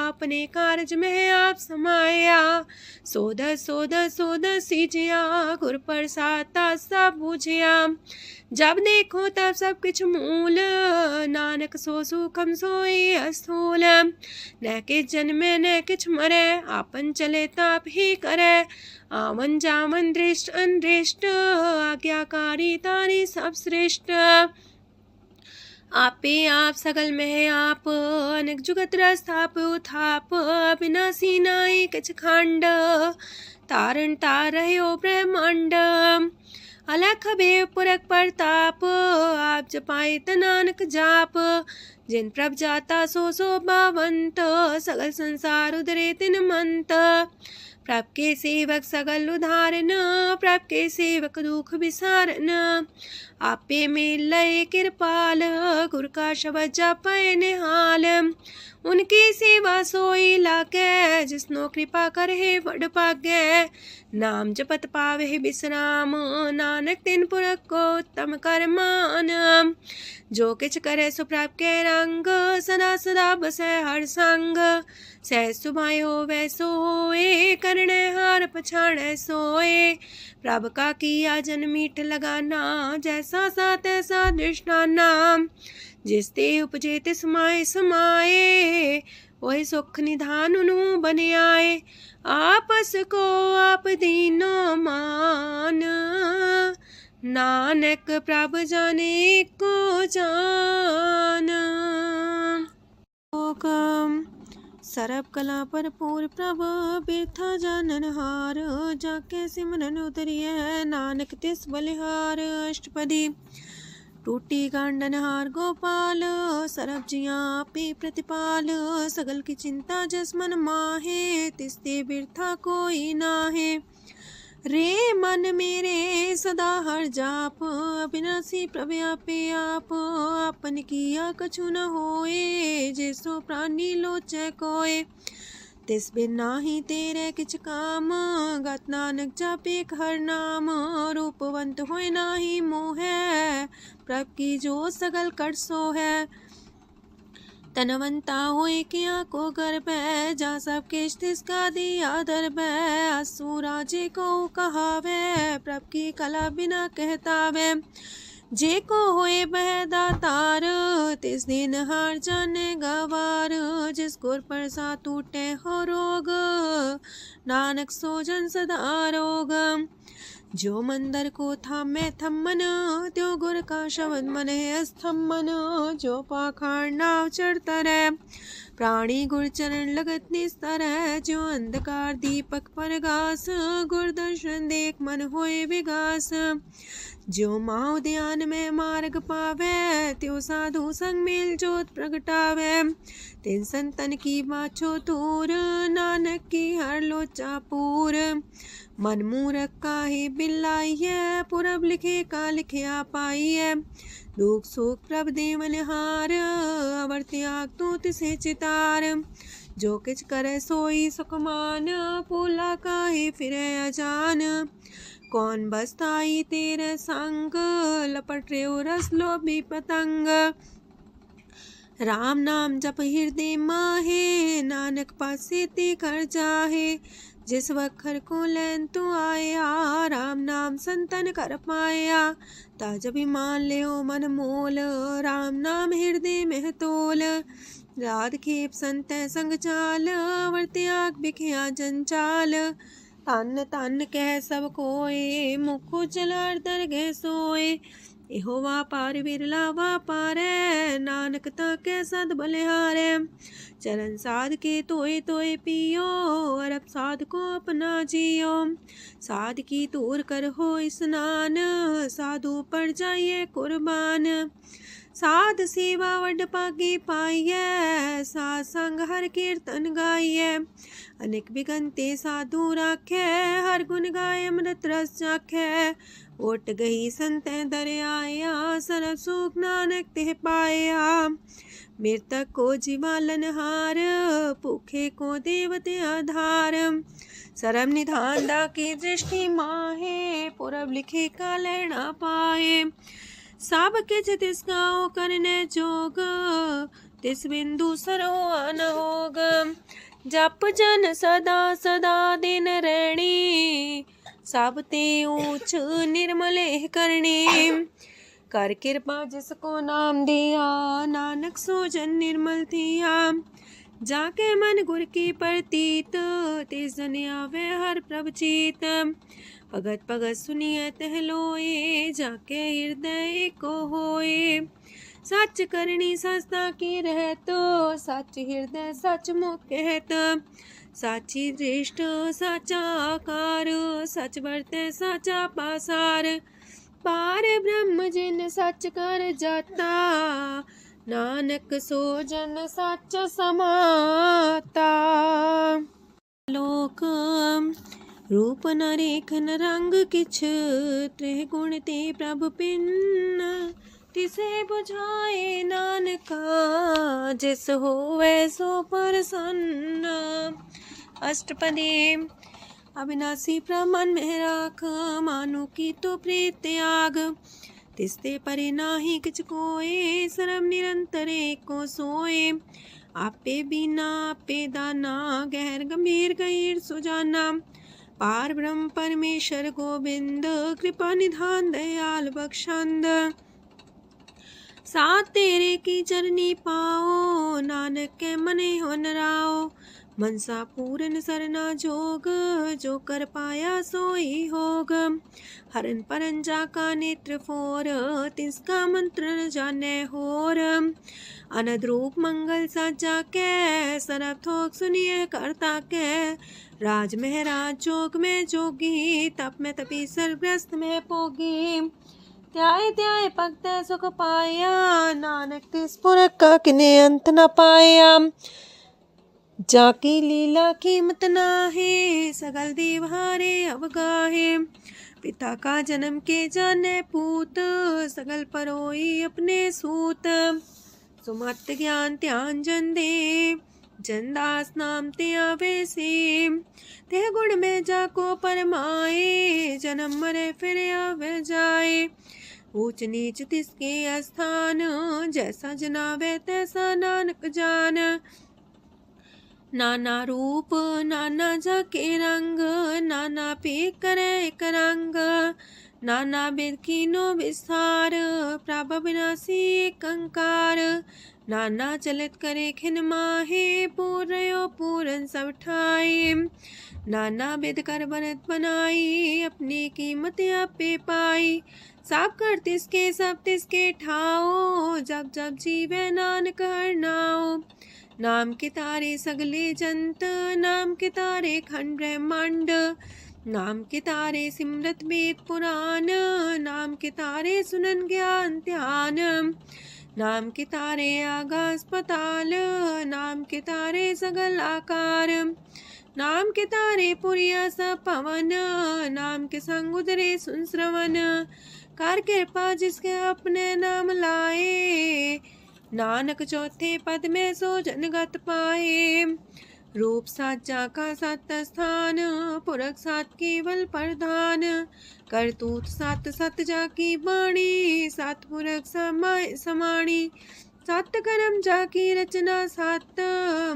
अपने कार्य में आप समाया। सोध सोध सोध सीजिया, गुर प्रसाद सब बुझिया। जब देखो तब सब कुछ मूल, नानक सो सुखम सोई अस्थूल। न किछ जन्मे न किछ मरे, आपन चले ताप ही करे। आवन जावन दृष्ट अनदृष्ट, आज्ञाकारी तारी सब श्रेष्ठ। आपे आप सकल में आप, अनेक जुगत रस्थाप उथाप। अविनाशी नाई किछ खंड, तारण तार रह्यो ब्रह्मांड। अलख भेव पुरख प्रताप, आप जपाए नानक जाप। जिन प्रभ जाता सो शोभावंत, सगल संसार उधरे तिन मंत। प्रभ के सेवक सगल उधारन, प्रभ के सेवक दुख विसारन। आपे में लय कृपाल, गुर का शब्द जपै निहाल। उनकी सेवा सोई लागे, जिसनो कृपा करे वड पागे। नाम जपत पावे विश्राम, नानक तिन पुरख को उत्तम कर मान। जो किछ करे सो प्रभ के रंग, सदा सदा बसै हर संग। सहज सुभाए होवै सो होए, करणे हार पछाड़ै सोए। प्रभ का किया जन मीठ लगाना, जैसा सा तैसा दृष्टाना। जिस ते उपजे तिस माय समाए, वही सुख निधान उनु बन आए। आपस को आप दीनो मान, नानक प्रभ जाने को जान। सरब कला पर पूर प्रभ, बिरथा जानन हार। जाके सिमरन उतरिय, नानक तिस बलिहार। अष्टपदी। टूटी गांडन हार गोपाल, सरब जिया पे प्रतिपाल। सगल की चिंता जस मन माहे, तिसते बिरथा कोई नाहे। रे मन मेरे सदा हर जाप, अविनाशी प्रभु आपे आप। आपन किया कछु न होए, जैसो प्राणी लोचै कोय। तिस बिन नाही तेरे किछ काम, गत नानक जापे हर नाम। रूपवंत होय नाही मोह, प्रभ की जो सगल कर सो है। तनवंता होए किया को गर्भ, जा सब किश तिसका दिया दर्ब। असु राजे को कहावे, प्रभ की कला बिना कहतावे। जे को होए बह दातार, तिस दिन हार जाने गवार। जिस गुर प्रसाद टूटे हो रोग, नानक सो जन सदा रोग। जो मंदर को थामे थम्मन, त्यो गुर का शब्द मन है स्तम्भन। जो पाखंड नाव चढ़ता रहे, प्राणी गुर चरण लगत निस्तर है। जो अंधकार दीपक पर घास, गुर दर्शन देख मन होए विगास। जो माओ ध्यान में मार्ग पावे, त्यो साधु संग मेल जोत प्रगटावे। तिन संतन की बाछो तूर, नानक की हर लोचा पूर। मन मूरख काहे बिलाइए, पुरब लिखे का लिखिया पाइए। दुख सुख प्रभ देवन हार, अवर त्याग तू तिसे चितार। जो किछ करे सोई सुखमान, पोला काहे फिरे अजान। कौन बसताई तेरे संग, लपट रे रस लोभी पतंग। राम नाम जप हृदय माहे, नानक पासे ते कर जाहे। जिस वखर को लैन तू आया, राम नाम संतन कर पाया। ताज अभिमान ले ओ मन मोल, राम नाम हृदय में तोल। राध खेप संत संग चाल, वर त्याग बिखिया जंचाल। तन तन कह सब कोय, मुख उजल दरगह सोए। एहो वापार विरला वापारै, नानक ताके सद बलिहारै। चरण साध के तोय तोय पियो, अरब साध को अपना जियो। साध की तूर कर हो स्नान, साधु पर जाइए कुर्बान। साध सेवा वड पागे पाइए, साध संग हर कीर्तन गाइए। अनेक बिगंते साधु राखे, हर गुण गाय अमृत रस चाखे। ओट गई संत दर आया, सरब सुख नानक ते पाया। मृतक को जीवालनहार, भूखे को देवते आधार। सरम निधान दा की दृष्टि माहे, पूरब लिखे का लहना पाए। सब किछ तिस गाओ करने जोग, तिस बिंदु सरो अनहोग। जप जन सदा सदा दिन रैणी, सब ते ऊंच निर्मले करणी। कर कृपा जिसको नाम दिया, नानक सो जन निर्मल थिया। जाके मन गुर की प्रतीत, तिस जन आवे हर प्रभ चीत। भगत भगत सुनिए तह लोए, जाके हृदय को होए। सच करनी सस्ता की रहत, सच हृदय सच मुख कहत। साची दृष्ट साचा आकार, सच बरते साचा पासार। पार ब्रह्म जिन सच कर जाता, नानक सो जन सच समाता। लोक रूप न रेखन रंग किछ, त्रिह गुण ते प्रभ पिन्न। तिसे बुझाए नानका, जिस होवे सो प्रसन्न। अष्टपदी। अविनाशी प्रमन में राख, मानो की तो प्रीत त्याग। तिसते परे नाही किछ कोय, सरम निरंतर एको सोए। आपे बिना आपे दाना, गहर गंभीर गहीर सुजाना। पार ब्रह्म परमेश्वर गोविंद, कृपा निधान दयाल बख्शंद। साथ तेरे की चरनी पाओ, नानक के मने हो नराओ। मनसा पूरन सरना जोग, जो कर पाया सोई होग। हरन परन जाका नेत्र फोर, तिसका मंत्र न जाने होर। अनद रूप मंगल साजा के, सरब थोक सुनिए करता के। राज महराज जोग में जोगी, तप में तपी सरग्रस्त में पोगी। त्याय त्याय भक्त सुख पाया, नानक तिस पुरख का किने अंत न पाया। जाकी लीला कीमत नाहे, सगल देव हारे अवगाहे। पिता का जन्म के जाने पूत, सगल परोई अपने सूत। सुमत ज्ञान ध्यान जन दे, जनदास नाम ते आवे से। ते गुण में जाको परमाए, जन्म मरे फिर आवे जाए। ऊंच नीच तिसके स्थान, जैसा जनावे तैसा नानक जान। नाना रूप नाना जाके रंग, नाना पे करे एक रंग। नाना वेद कीनो विस्तार, प्रभ विनाशी एक अंकार। नाना चलित करे खिन माहे, पूर्यो पूरन सब ठाए। नाना वेद कर बनत बनाई, अपनी कीमत आपे पाई। सब कर तिसके सब तिसके ठाओ, जब जब जीवे नानक हर नाओ। नाम के तारे सगले जंत, नाम के तारे खंड ब्रह्मांड। नाम के तारे सिमरत वेद पुराण, नाम के तारे सुनन ज्ञान ध्यान। नाम के तारे आकाश पताल, नाम के तारे सगल आकार। नाम के तारे पुरिया सब पवन, नाम के संग उदरे सुन श्रवण। कर कृपा जिसके अपने नाम लाए, नानक चौथे पद में सो जनगत पाए। रूप साचा का सत स्थान, पुरख सात केवल प्रधान। करतूत सत सत जाकी बाणी, सत पुरख समाय समाणी। सत कर्म जाकी रचना सत,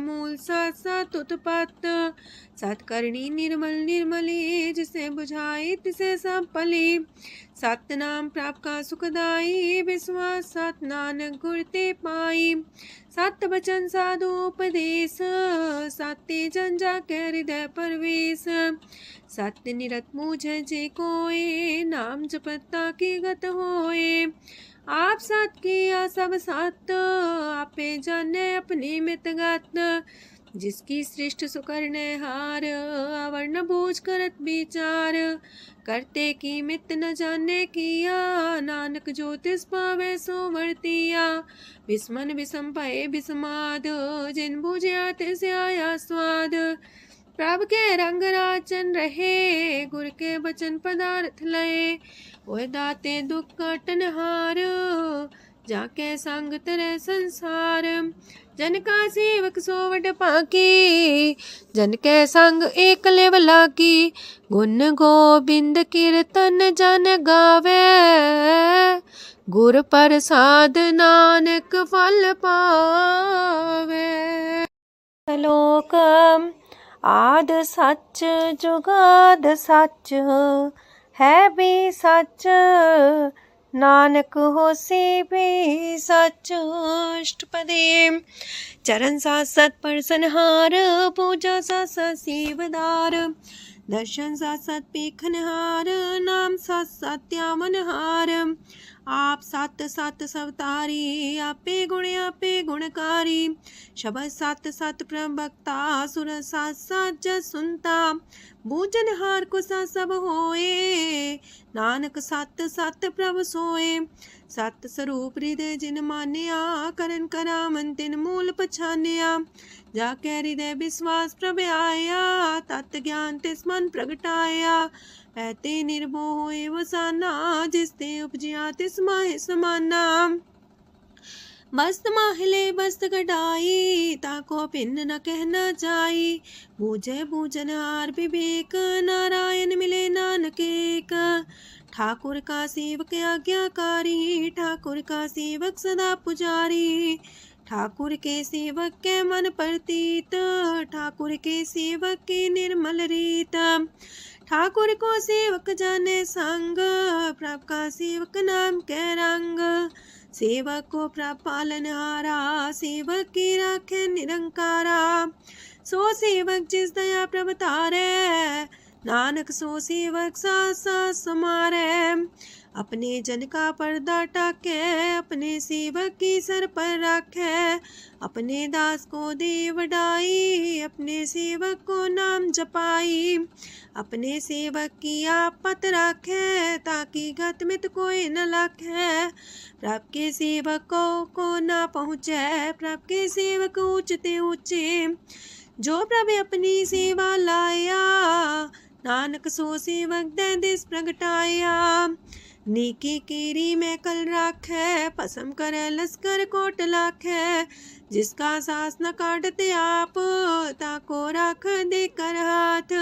मूल सत सत उत्पत्त। सत करणी निर्मल निर्मली, जिसे बुझाई तिसे सब पली। सत नाम प्राप्त का सुखदाई, विश्वास सत नानक गुर ते पाई। सत बचन साधु उपदेश, सत्य जन जाके हृदय परवेश। सत्य निरत मुझे जे कोय, नाम जपता की गत होए। आप सत किया सब सत, आपे जाने अपनी मितगत। जिसकी सृष्ट सुकरने हार, अवर्ण बूझ करत विचार। करते की मित न जाने किया, नानक जो तिस पावे सो वर्तिया। विस्मन विषम भये विस्माद, जिन बुझिया तिस आया स्वाद। प्रभ के रंग राचन रहे, गुर के वचन पदार्थ लये। ओए दाते दुख काटन हार, जाके संग तेरे संसार। जन का सेवक सोवट पाकी, जन के संग एक लेवला की। गुण गोबिंद कीर्तन जन गावे, गुर प्रसाद नानक फल पावे। श्लोक आद सच जुगाद सच, है भी सच नानक होसी भी सच। अष्टपदी चरण साथ सत परसनहार, पूजा साथ साथ सेवदार। दर्शन साथ साथ पेखनहार, नाम साथ साथ त्यावनहार। आप सत सत सवतारी, आपे गुणकारी। शबद सत सत प्रवक्ता, सुर साथ साथ जस सुनता। बूझनहार को सा सब होए, नानक सत सत प्रभ सोए। सत स्वरूप हृदय जिन मानिया, करन करामन तिन मूल पछानिया। जाके हृदय विश्वास प्रभ आया, तत् ज्ञान तिस मन प्रगटाया। ऐते निर्भो होए वसाना, जिसते उपजिया तिस माहि समाना। मस्त माहिले बस्त कटाई, ताको भिन्न न कहना जाई। बूझे बूझन हार विवेक, नारायण मिले नानक एक। ठाकुर का सेवक आज्ञाकारी, ठाकुर का सेवक सदा पुजारी। ठाकुर के सेवक के मन प्रतीत, ठाकुर के सेवक की निर्मल रीत। ठाकुर को सेवक जाने संग, प्रभ का सेवक नाम के रंग। सेवक को प्रभ पालनहारा, सेवक की राखे निरंकारा। सो सेवक जिस दया प्रभ तारे, नानक सो सेवक साथ साथ समारे। अपने जन का पर्दा टाके, अपने सेवक की सर पर राखे। अपने दास को दे वडाई, अपने सेवक को नाम जपाई। अपने सेवक की आप पत राखे, ताकि गत मित कोई न लाखे। प्रभ के सेवक को ना पहुँचे, प्रभ के सेवक ऊंचते ऊंचे। जो प्रभ अपनी सेवा लाया, नानक सो सेवक दे दिस प्रगटाया। नीकी कीरी में कल राखे, पसम करे लश्कर कोट लाखे। जिसका सास न काटते आप, ताको राख दे कर हाथ।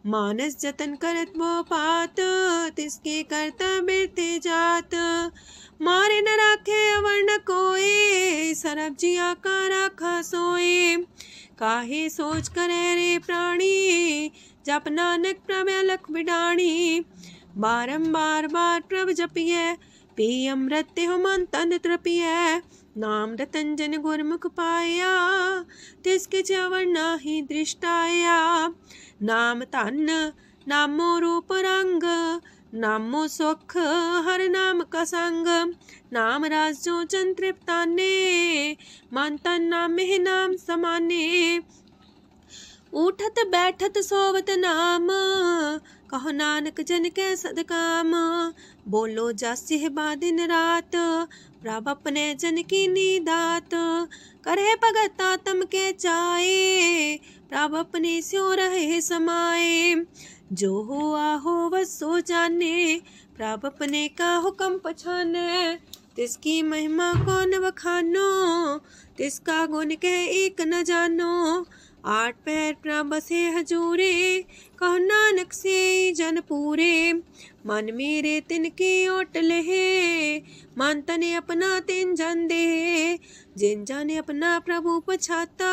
मानस जतन करत वो पात, तिसके करता बिरते जात। मारे न राखे अवर न कोई, सरब जिया का राखा सोए। काहे सोच करे रे प्राणी, जप नानक प्रभ अलख बिडाणी। बारंबार बार प्रभ जपिए, पी अमृत हो मन तन तृपिए। नाम रतन जन गुरमुख पाया, तिसके चवर नाही दृष्टाया। नाम धन नामो रूप रंग, नामो सुख हर नाम का संग। नाम राज जो जन तृप्ताने, मन तन नाम में नाम समाने। उठत बैठत सोवत नाम, कहो नानक जन के सदकाम। बोलो जस बा दिन रात, प्रभ अपने जन की नीदात। करे भगत आत्म के चाए, प्रभ अपने स्यो रहे समाए। जो हो आहो वसो जाने, प्रभ अपने का हुक्म पछाने। तिसकी महिमा कौन बखानो, तिसका गुण के एक न जानो। आठ पैर प्रभ बसे हजूरे, कहो नानक से जन पूरे। मन मेरे तिनकी ओट लहे, मन तने अपना तिन जन दे। जिन जन अपना प्रभु पछाता,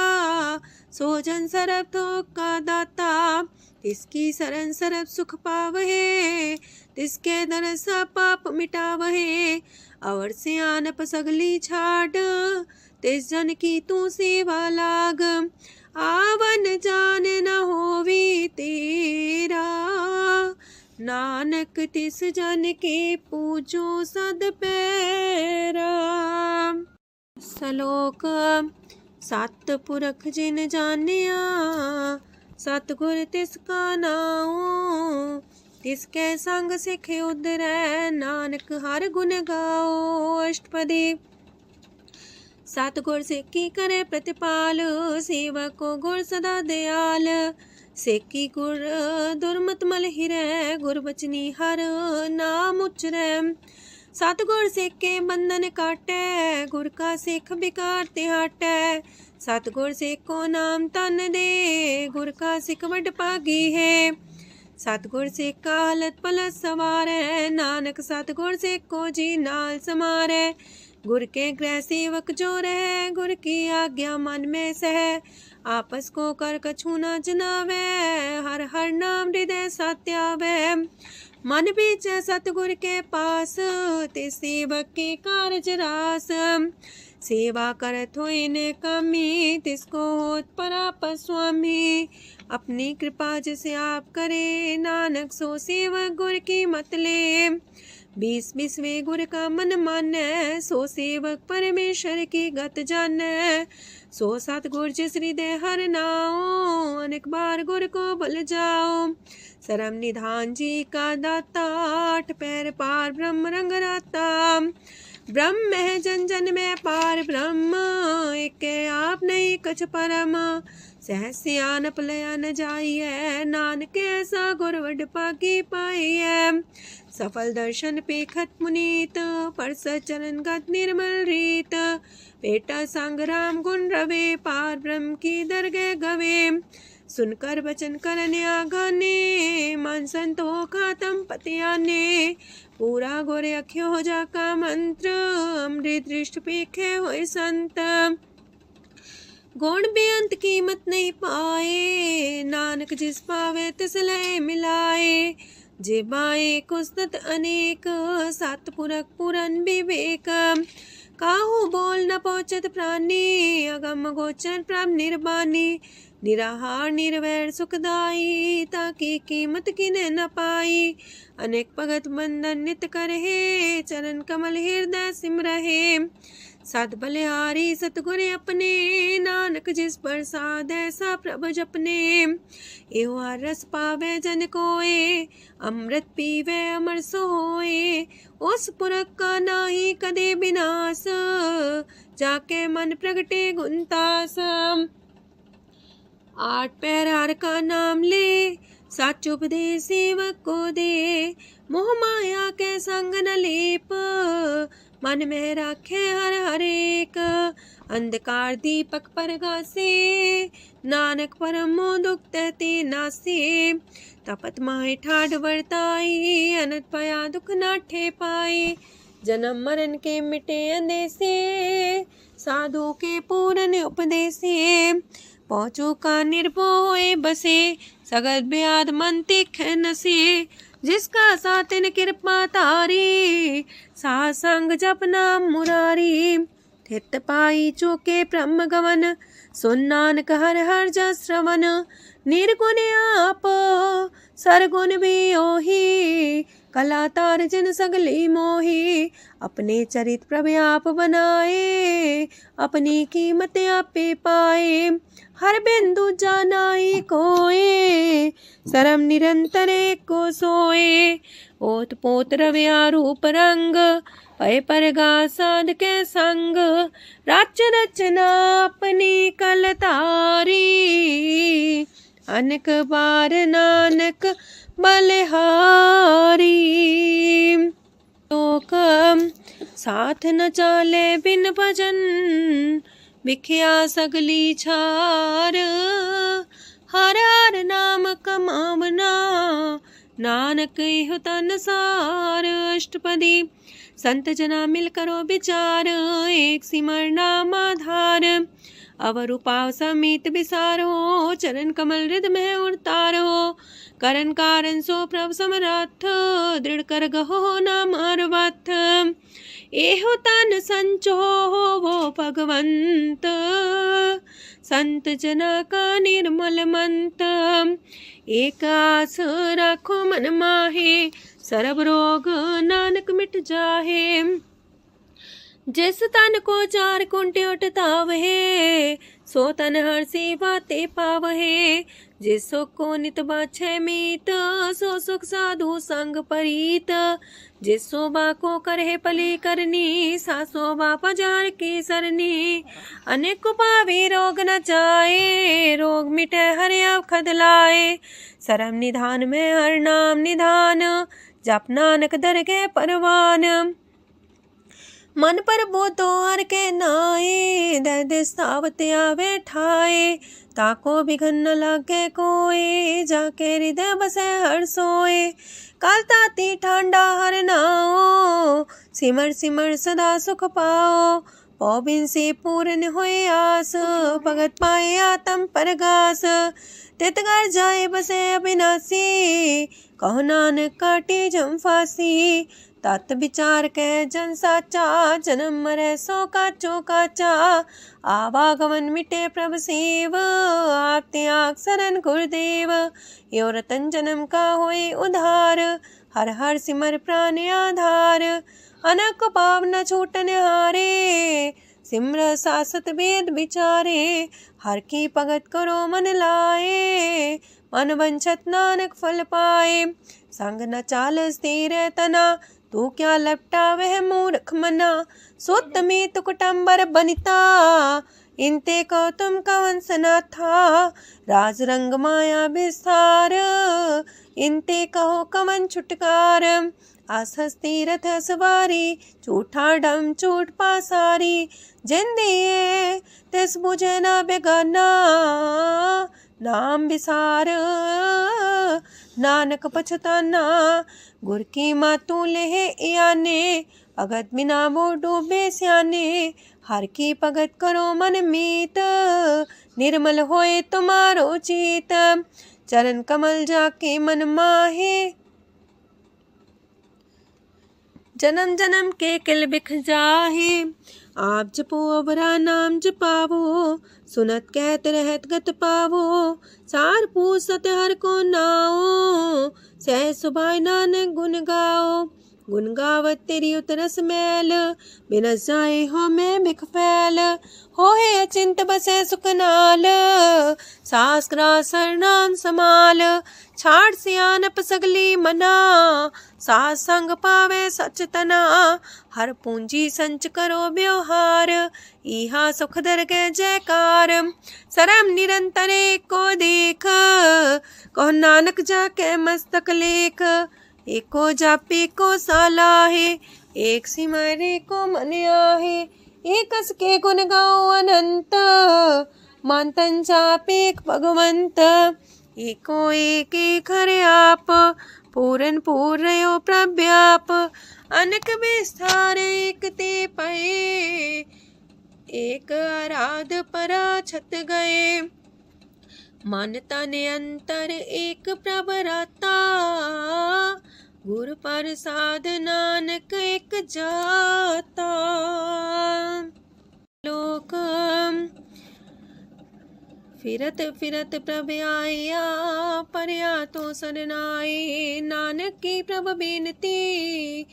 सो जन सरब थोक का दाता। तिसकी शरण सरब सुख पावहे, तिसके दरसा पाप मिटावहे। अवर से आनप सगली छाड़, तिस जन की तू सेवा लाग। आवन जान न होवी तेरा, नानक तिस जन के पूजो सद पैरा। श्लोक सत पुरख जिन जानिया, सतगुर तिसका नाओ। तिसके संग सिख उदरै, नानक हर गुण गाओ। अष्टपदी सतगुर सिक्खी करे प्रतिपाल, सेवक को गुर सदा दयाल। सेकी गुर दुर्मत मल हिरै, गुर बचनी हर नाम उचरै। सतगुर सिख के बंधन काटै, गुर का सिख बिकार ते हटै। सतगुर सिख को नाम तन दे, गुर का सिख वड भागी है। सतगुर सिख का हलत पलत सवारै, नानक सतगुर सिख को जी नाल समारै। गुर के गृह सेवक जो रहे, गुर की आज्ञा मन में सह। आपस को कर कछु न जनावै, हर हर नाम हृदय सत्यावै। मन बीचै सतगुर के पास, ते सेवक के कारज रास। सेवा करत होए ने कामी, तिसको होत परापर स्वामी। अपनी कृपा जिसे आप करे, नानक सो सेवक गुर की मत ले। 20 गुर का मन मानै, सो सेवक परमेश्वर की गत जानै। सो सतगुर जिस हृदय हर नाओ, अनेक बार गुर को बल जाओ। सरम निधान जी का दाता, 8 पैर पार ब्रह्म रंग राता। ब्रह्म है जन जन में पार ब्रह्म, एक आप नहीं कछ परम। सहस सियानप लया न जाइए, नानक ऐसा गुर वड पागी पाइए। सफल दर्शन पेखत मुनीत, परस चरण गत निर्मल रीत। बेटा संग राम गुण रवे, पार ब्रह्म की दरगह गवे। सुनकर बचन करन आगाने, मन संतोष खातम पतियाने। पूरा गोरे अख्यो हो जाका मंत्र, अमृत दृष्ट पेखे होए संत। गुण बेअंत कीमत नहीं पाए, नानक जिस पावे तिस लय मिलाए। जे बाए कुस्तत अनेक, सतपुरख पुरन विवेक। काहू बोल न पहुँचत प्राणी, अगम गोचर प्रभ निर्बानी। निराहार निर्वैर सुखदाई, ताकि कीमत किने न पाई। अनेक भगत बंधन नित करहे, चरण कमल हृदय सिमरहे। सत बलिहारी सतगुर अपने, नानक जिस प्रसाद ऐसा प्रभ जपने। एहो हर रस पावे जन कोय, अमृत पीवे अमर सोए। उस पुरख का नाही कदे विनाश, जाके मन प्रगटे गुणतास। 8 पैर हर का नाम ले, सच उपदेश सेवक को दे। मोह माया के संग न लेप, मन में राखे हर हर एक। अंधकार दीपक परगासे, नानक परम मोह दुख तहते नासे। तपत माहे ठाढ़ वर्ताई, अनंत पया दुख नाठे पाए। जन्म मरण के मिटे अंदेसे, साधु के पूरन उपदेसे। पहुँचो का निर्भय बसे, सगत ब्याद मन तीखे नसे। जिसका सातिन कृपा तारी, साध संग जप नाम मुरारी। थित पाई चूके ब्रह्म गवन, सुन नानक हर हर जस श्रवण। निर्गुण आप सरगुण भी ओही, कला तार जिन सगली मोही। अपने चरित प्रभु आप बनाए, अपनी कीमत आपे पाए। हर बिंदु जानाई कोय, सरम निरंतर को सोए। ओत पोत रव्या रूप रंग, पय परगा साध के संग। रच रचना अपनी कल तारी, अनेक बार नानक बलिहारी। लोक साथ न चाले बिन भजन, विख्या सगली छार। हर हर नाम कमावना, नानक इह तन सार। अष्टपदी संत जना मिल करो विचार, एक सिमर नाम आधार। अवर उपाव समीत विसारो, चरण कमल हृदय में उतारो। करन कारण सो प्रभ समरथ, दृढ़ कर गहो नाम अर्वथ। एहो तन संचो वो भगवंत, संत जना का निर्मल मंत। एक आस राखो मन माहे, सरब रोग नानक मिट जाहे। जिस तन को 4 कुंटे उठतावहे, सो तन हर सेवा ते पावहे। जिस सुख को नित बाछे मीत, सो सुख साधु संग परीत। जिस शोभा को करहे पली करनी, सा शोभा पजार की सरनी। अनेक पावे रोग न जाए, रोग मिटे हर अवखद लाए। सरम निधान में हर नाम निधान, जप नानक दरगह परवान। मन पर बोधो हर के नाए, दर्द सावत आवे ठाए। ताको बिघन न लागे कोई, जाके हृदय बसे हर सोए। काल ताती ठांडा हर नाओ, सिमर सिमर सदा सुख पाओ। पौबिन से पूर्ण होए आस, भगत पाए आत्म परगास। तितगर जाए बसे अविनाशी, कहो नानक काटे जम फांसी। तत् विचार के जन साचा, जन्म मरे सो काचो काचा। आवागमन मिटे प्रभ सेव, आप त्याग शरण गुरुदेव। यो रतन जन्म का होए उधार, हर हर सिमर प्राण आधार। अनक पाव न छूटन हारे, सिमर सासत वेद विचारे। हर की भगत करो मन लाए, मन वंछत नानक फल पाए। संग न चाल स्थिर तना, तू क्या लपटा वह मूर्ख मना। सोत में तो कुटुंबर बनिता, इनते को तुम कवन सना था। राज रंग माया विस्तार, इनते कहो कवन छुटकार। आसस तीरथ सवारी, झूठा डम झूठ पासारी। जिन दिए तिस बुझे न बेगाना, नाम विसार नानक पछताना। गुर की मातू लेहे याने, भगत बिना वो डूबे स्याने। हर की भगत करो मन मीत, निर्मल होए तुम्हारो चित। चरण कमल जाके मन माहे, जन्म जन्म के किल बिख जाहे। आप जपो अवरा नाम जपावो, सुनत कहत रहत गत पावो। सार पूसत हर को नाओ, सह सुभाय नानक गुन गाओ। गुन गावत तेरी उतरस मैल, बिनस जाए हो मैं बिख फैल। हो है अचिंत बसे सुखनाल, सास ग्रास नाम समाल। छाड़ सियानप सगली मना, सास संग पावे सच तना। हर पूंजी संच करो व्यवहार, इहा सुख दर के जयकार। सरम निरंतर को देख, कहो नानक जाके मस्तक लेख। एको जापे को साला है, एक सिमरे को मन आहे। एक कस के गुण गाओ अनंत, मानतन जापे भगवंत। एको एक एक हरे आप, पूरन पूर्णयो प्रव्याप। अनक विस्तार एक ते पए, एक आराध परा छत गए। मानता ने अंतर एक प्रभराता, गुरु प्रसाद नानक एक जाता। लोक फिरत फिरत प्रभ आया, परया तो सरनाए। नानक की प्रभ बेनती,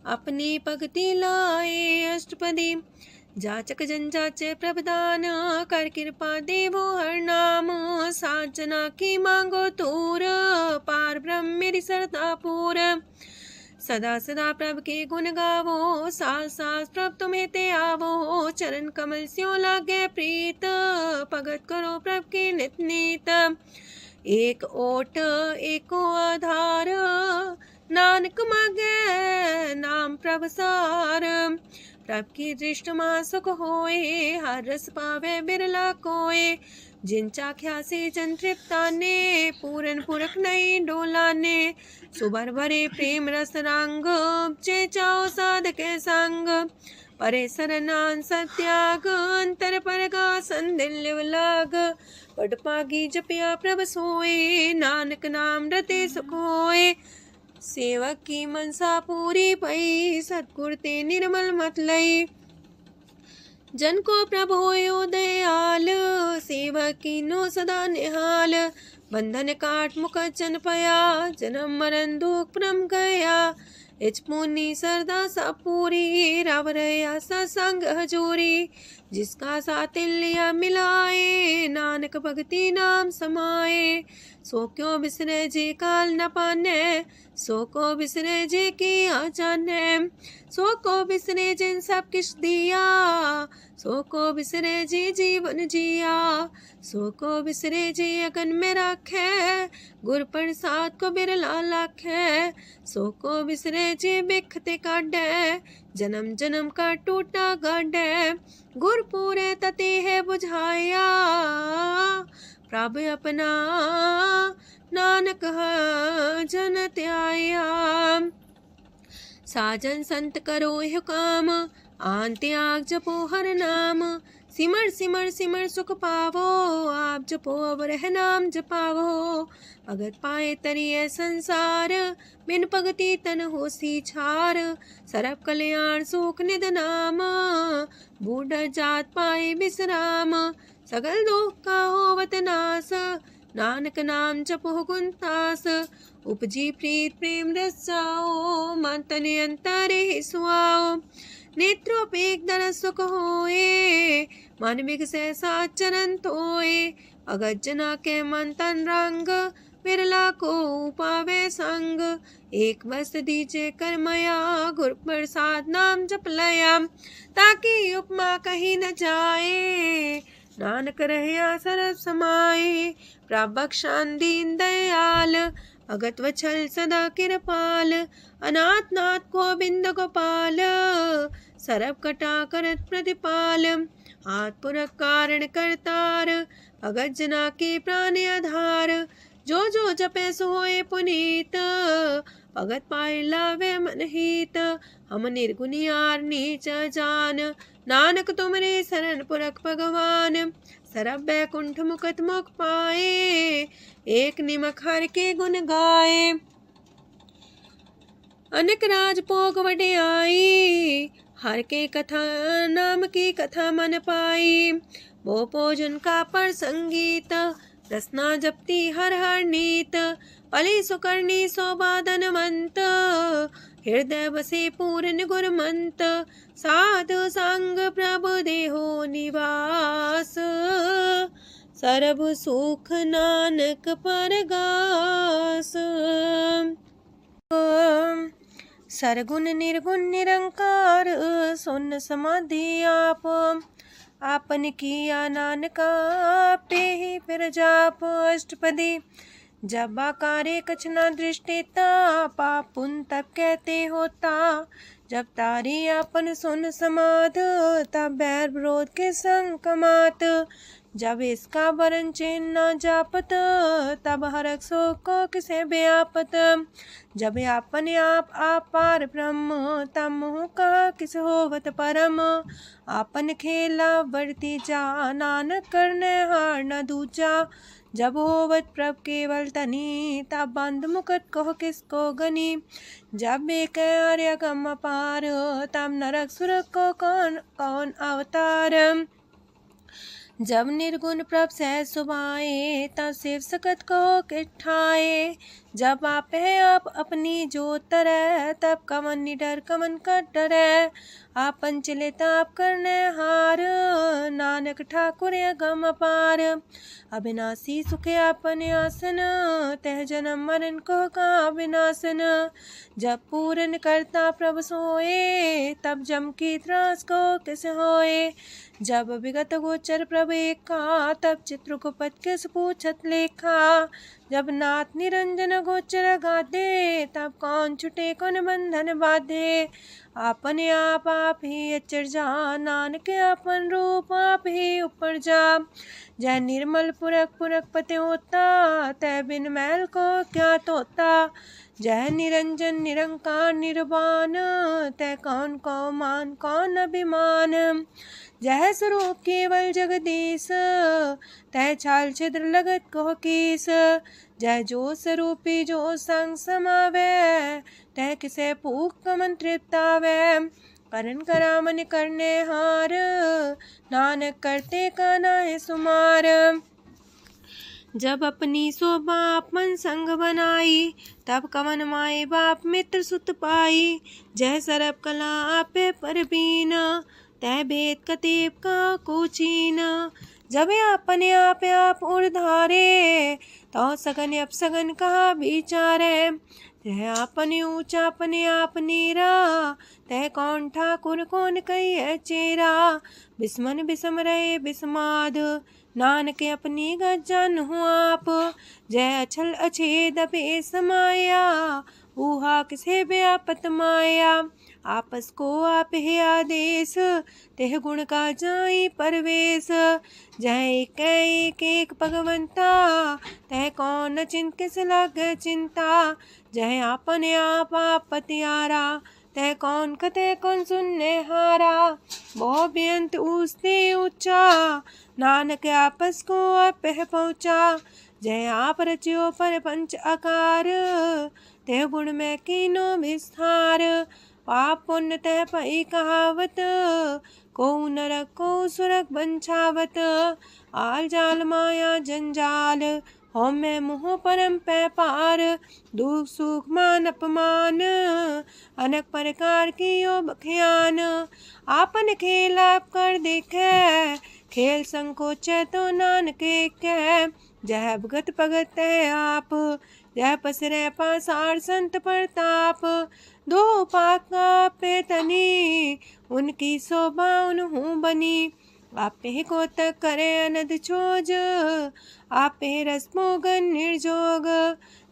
अपनी भगति लाए। अष्टपदी जाचक जन जाचे प्रभदान, कर कृपा देवो हर नाम। सात जना की मांगो तूर, पार ब्रह्म मेरी सरदा पूर। सदा सदा प्रभ के गुण गावो, सास सास प्रभ तुम्हें ते आवो। चरण कमल स्यों लागे प्रीत, भगत करो प्रभ के नित नीत। एक ओट एको आधार, नानक मांगे नाम प्रभ सार। प्रभ की दृष्टि मां सुख होए, हर रस पावे बिरला कोय। जिन चाख्या से जन तृप्ताने, पूरन पुरख नहीं डोलाने। सुबर भरे प्रेम रस रंग, जे चाओ साधके संग। परे सरनान सत्याग, अंतर पर गासन दिल लाग। पट पागी जपिया प्रभ सोए, नानक नाम रते सुख होए। सेवक की मनसा पूरी पई, सतगुर ते निर्मल मत लई। जन को प्रभु होयो दयाल, सेवक की नो सदा निहाल। बंधन काट मुख चन पया, जन्म मरण दुख परम गया। इच पुनी सरदा सा पूरी, राव रया सत्संग हजूरी। जिसका सातिल्य मिलाए, नानक भगति नाम समाए। सो क्यों बिसरे जे काल न पाने, सो को बिसरे जे की आ जाने। सो को बिसरे जिन सब किछ दिया, सो को बिसरे जी जीवन जिया। सो को बिसरे जे अगन में राखे, गुर प्रसाद को बिरला लाखे। सो को बिसरे जे बिखते काढ़े, जन्म जन्म का टूटा गाढ़े। गुर पूरे तते है बुझाया, प्रभ अपना नानक जन त्याया। साजन संत करो यह काम, आन त्याग जपो हर नाम। सिमर सिमर सिमर सुख पावो, आप जपो अब रह नाम जपावो। भगत पाए तरिए संसार, बिन भगति तन होसी छार। सरब कल्याण सुख निध नाम, बूढ़ जात पाए बिसराम। सगल दुख का होवत नास, नानक नाम जपो गुणतास। उपजी प्रीत प्रेम रस जाओ, मन तन अंतर ही सुआओ। नेत्रोपेक दर सुख होए, मन बिगसे सात चरण तोए। अगत जना के मन तन रंग, बिरला को पावे संग। एक बस दीजे कर मया, गुर प्रसाद नाम जप लया। ताकि उपमा कहीं न जाए, नानक रहया सरस समाए। प्रभ बख्शान दीन दयाल, अगत वछल सदा कृपाल। अनाथ नाथ गोविंद गोपाल, सरब कटा करत प्रतिपाल। हाथ पुरख कारण करतार, भगत जना के प्राण आधार। जो जो जपे सो होए पुनीत, भगत पाए लावे मन हित। हम निर्गुनियार नीच जान, नानक तुमरे शरण पुरख भगवान। सरब बैकुंठ मुकत मुख पाए, एक निमक हर के गुण गाए। अनेक राज भोग वड्याई, हर के कथा नाम की कथा मन पाई। वो भोजन का पर संगीत, रसना जपती हर हर नीत। पली सुकर्णी शोभा धनवंत, हृदय बसे पूर्ण गुरमंत। साधु संग प्रभु देहो निवास, सरब सुख नानक परगास। सरगुण निर्गुण निरंकार, सुन समाधि आप। आपन किया नानका, पे ही फिर जाप। अष्टपदी जब आकारे कछ न दृष्टिता, पाप पुन तब कहते होता। जब तारी आपन सुन समाध, तब बैर विरोध के संग कमात। जब इसका वरण चिन्ह न जापत, तब हरक शोक को किसे व्यापत। जब अपने आप पार ब्रह्म, तब मोह का किस होवत परम। आपन खेला बढ़ती जा, नानक करने हार न दूजा। जब होवत प्रभ केवल तनी, तब बंद मुकट कहो किसको गनी। जब एक आर्य गम पार, तब नरक सुरक को कौन कौन अवतार। जब निर्गुण प्रभ सह सुभाए, तब शिव सकत को किठाए। जब आप है आप अपनी जो तरह, तब कमन निडर कमन का डरे। आपन चले ताप करने हार, नानक ठाकुर गम पार। अविनाशी सुखे आपन आसन, तह जन्म मरण को का विनाशन। जब पूरन करता प्रभु सोए, तब जम की त्रास को किस होए। जब विगत गोचर प्रभु एका, तब चित्रगुप्त किस पूछत लेखा। जब नाथ निरंजन गोचर गाधे, तब कौन छुटे कौन बंधन बाधे। आपने आप ही अचर जा, नानक आपन रूप आप ही ऊपर जा। जय निर्मल पुरख पुरख पते होता, तय बिन मैल को क्या तोता। जय निरंजन निरंकार निर्वाण, तय कौन को मान कौन अभिमान। जय स्वरूप केवल जगदीश, तय छाल छिद्र लगत को कीस। जय जो स्वरूपी जो संग समावे, तय किसे पूक कमन तृप्तावे। करण करामन करने हार, नानक करते का नाहि सुमार। जब अपनी शोभा अपन संग बनाई, तब कवन माए बाप मित्र सुत पाई। जय सरब कला आपे परबीन, तय भेद कतीब का कोचीन। जब अपने आप उर्धारे, तो सगन अपसगन कहा विचारे। तह अपने ऊंचा अपने आप नीरा, तह कौन ठाकुर कौन कही है चेरा। बिस्मन बिसम रहे बिस्माद, नानक अपनी गजन हो आप। जय अछल अछेद पे समाया, ऊहा किसे व्यापत माया। आपस को आप है आदेश, तेह गुण का जाई परवेश। जय एक एक भगवंता, तह कौन चिंत किस लाग चिंता। जय आपने आप पतियारा, तह कौन कते कौन सुनने हारा। बहु बेअंत ऊसते ऊंचा, नानक आपस को आप है पहुँचा। जय आप रचियो पर पंच आकार, तेह गुण में कीनो विस्तार। पाप पुण्य तह पई कहावत, को नरक को सुरग बंछावत। आल जाल माया जंजाल, हो मैं मुँह परम पै पार। दुख सुख मान अपमान, अनेक प्रकार की यो बख्यान। आपन खेल आप कर देखे, खेल संकोच तो नानक कह। जय भगत भगत है आप, जय पसरे पासार संत प्रताप। दो पाका पे तनी, उनकी शोभा उन्हूं बनी। आपे को तक करे अनद छोज, आपे रस मोगन निर्जोग।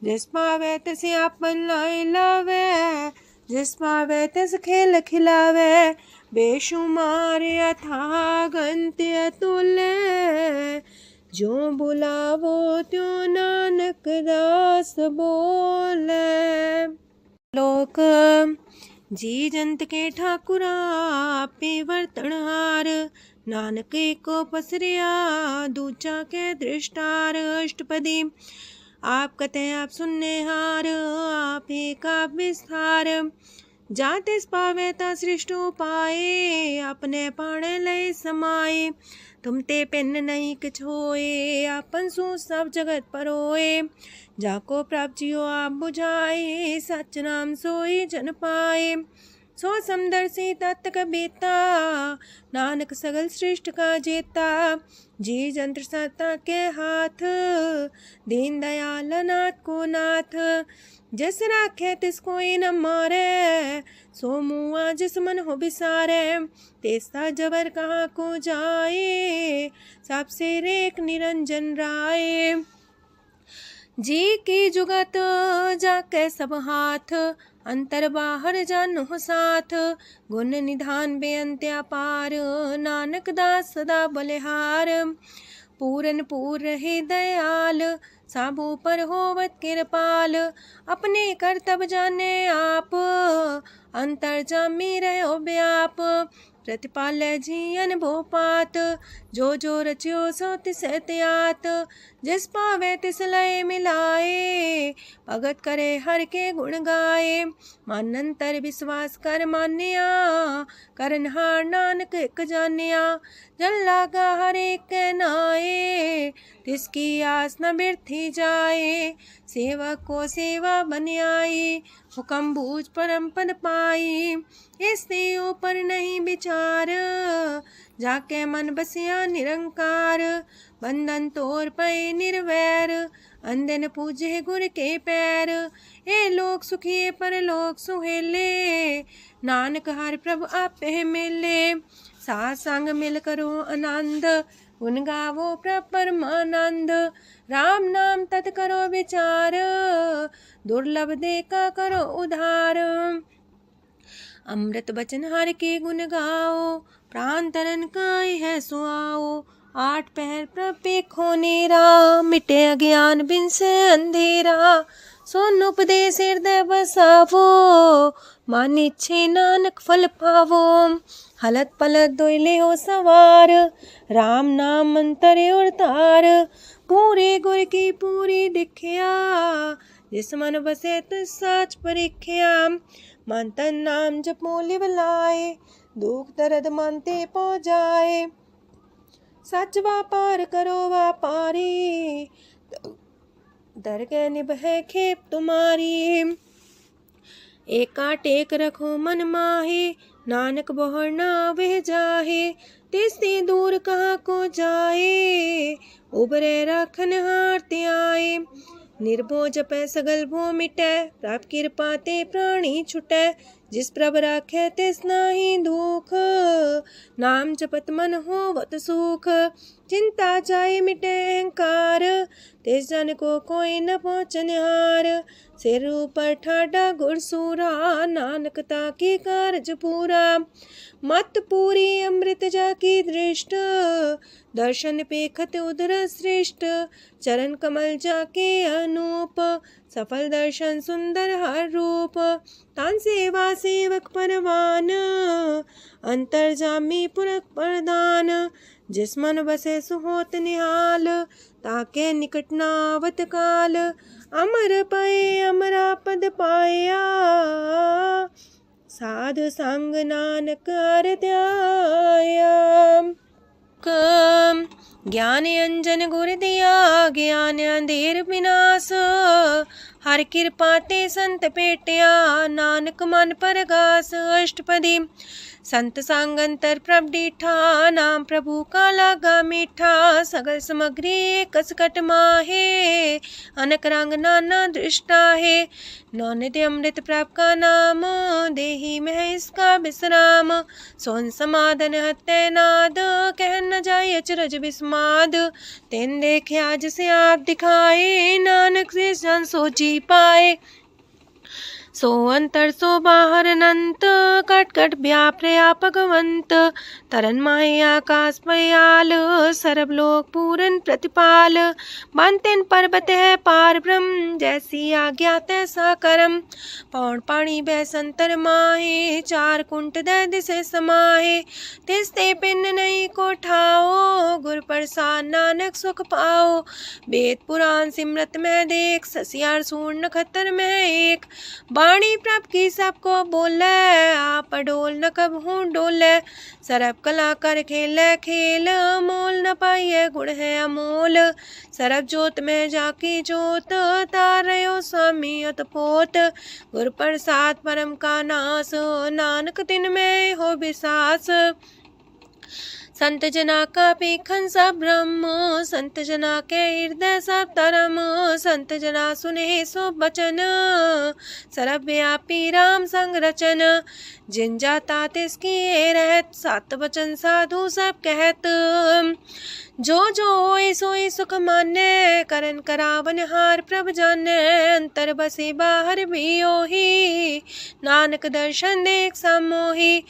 जिस पावे तिस आपन लाई लावे, जिस पावे तिस खेल खिलावे। बेशुमार अथागंत अतुल्य, जो बुलावो त्यों नानक दास बोले। लोक जी जंत के ठाकुरा, पे वर्तन हार। नानक को पसरिया, दूजा के दृष्टार। अष्टपदी आप कते आप सुनने हार, आप एक आप विस्तार। जातिस पावे ता सृष्ट पाए, अपने पाणे लय समाए। तुम ते पिन नहीं किछ होए, आपन सु सब जगत परोए। जाको प्राप्त जियो आप बुझाए, सच नाम सोई जन पाए। सो समदर्शी तत्क बेता, नानक सगल सृष्ट का जेता। जी जंत्र सत्ता के हाथ, दीन दयाल नाथ को नाथ। जिस राखे तिस कोई न मारे, सो मुआ जिस मन हो बिसारे। तेसा जबर कहाँ को जाए, सबसे रेख निरंजन राय। जी की जुगत जाके सब हाथ, अंतर बाहर जानो साथ। गुण निधान बेअंत अपार, नानक दास सदा बलिहार। पूरन पूर रहे दयाल, साबू पर होवत कृपाल। अपने करतब जाने आप, अंतर जामी रहो व्याप। प्रतिपाल्य जियन भोपात, जो जो रचियो सो तिस त्यात। जिस पावे तिस लय मिलाए, भगत करे हर के गुण गाए। मानंतर विश्वास कर मान्या, करनहार नानक एक जान्या। जन लागा हर एक नाए, तिसकी आस न बिरथी जाए। सेवक को सेवा बन आई, हुक्म बूझ परम पद पाई। इससे ऊपर नहीं विचार, जाके मन बसिया निरंकार। बंधन तोड़ पे निर्वैर, अंधन पूजे गुर के पैर। ए लोक सुखिए पर लोक सुहेले, नानक हर प्रभु आपे मिले। साथ संग मिल करो आनंद, गुण गावो प्रभु परमानंद। राम नाम तत् करो विचार, दुर्लभ देखा करो उधार। अमृत बचन हर के गुण गाओ, प्राण तरन काय है सुआओ। आठ पहर प्रपे खोनेरा, मिटे अज्ञान बिन से अंधेरा। सोन उपदेश हृदय बसावो, मानिछे नानक फल पावो। हलत पलत दोइले हो सवार, राम नाम मंत्र और तार। पूरे गुर की पूरी दिखिया, जिस मन बसे तिस साच परिख्या। मन तन नाम जपो लिव लाए, दुख दर्द मानते पो जाए। सच व्यापार करो व्यापारी, दरगह निभै खेप तुम्हारी। एका टेक रखो मन माहे, नानक बहुर ना वह जाहे। तिससे दूर कहाँ को जाए, उबरे राखन हार ते आए। निर्भो जपै सगल भो मिटै, प्रभ कृपा ते प्राणी छुटै। जिस प्रभ राखे तिस नाही दुख, नाम जपत मन होवत सुख। चिंता जाए मिटे अहंकार, तिस जन को कोई न पहुँचनिहार। सिर ऊपर ठाडा गुरसूरा, नानक ताकी कारज पूरा। मत पूरी अमृत जाकी दृष्ट, दर्शन पेखत उधर श्रेष्ठ। चरण कमल जाके अनूप, सफल दर्शन सुंदर हर रूप। तान सेवा सेवक परवान, अंतर जामी पुरख प्रदान। जिस मन बसे सुहोत निहाल, ताके निकट नावत काल। अमर पाए अमरा पद पाया, साध संग नानक हर ध्याया। ज्ञान अंजन गुर दिया, ज्ञान अंधेर विनाश। हर कृपा ते संत पेटिया, नानक मन परगास। अष्टपदी संत संग अंतर प्रभ डीठा, नाम प्रभु का लागा मीठा। सगल सामग्री कसकट माहे, अनक रंग नाना दृष्टा है। नौनिधि अमृत प्रभ का नाम, देही में इसका विश्राम। सोन समाधन हत्ते नाद, कह न जाय अचरज विस्माद। तेन देखे आज से आप दिखाए, नानक से जन सो जी पाए। सो अंतर सो बाहर अनंत, कट कट व्याप रया भगवंत। तरन माहे आकाश पयाल, सरब लोक पूरन प्रतिपाल। बनतेन पर्वत है पार ब्रह्म, जैसी आज्ञा तैसा करम। पौन पाणी बैसंतर माहे, चार कुंट दे दिसे समाहे। तिसते पिन नहीं को ठाओ, गुर प्रसाद नानक सुख पाओ। वेद पुराण सिमरत में देख, ससियार सूर्ण नक्षत्र में एक। वाणी प्रभ की सबको बोले, आप डोल न कबहू डोले। सरब कला कर खेले खेल, मोल न पाइए गुण है अमोल। सरब जोत में जाकी जोत, तारयो स्वामी अतपोत। गुर प्रसाद परम का नास, नानक तिन में हो विसास। संत जना का पेखन सब ब्रह्म, संत जना के हृदय सब धर्म। संत जना सुने सो बचन, सरब व्यापी राम संग रचन। जिन जाता तिसकी रहत, सात वचन साधु सब कहत। जो जो होए सोए सुख माने, करन करावन हार प्रभ जाने। अंतर बसे बाहर भी ओही, नानक दर्शन देख समोही।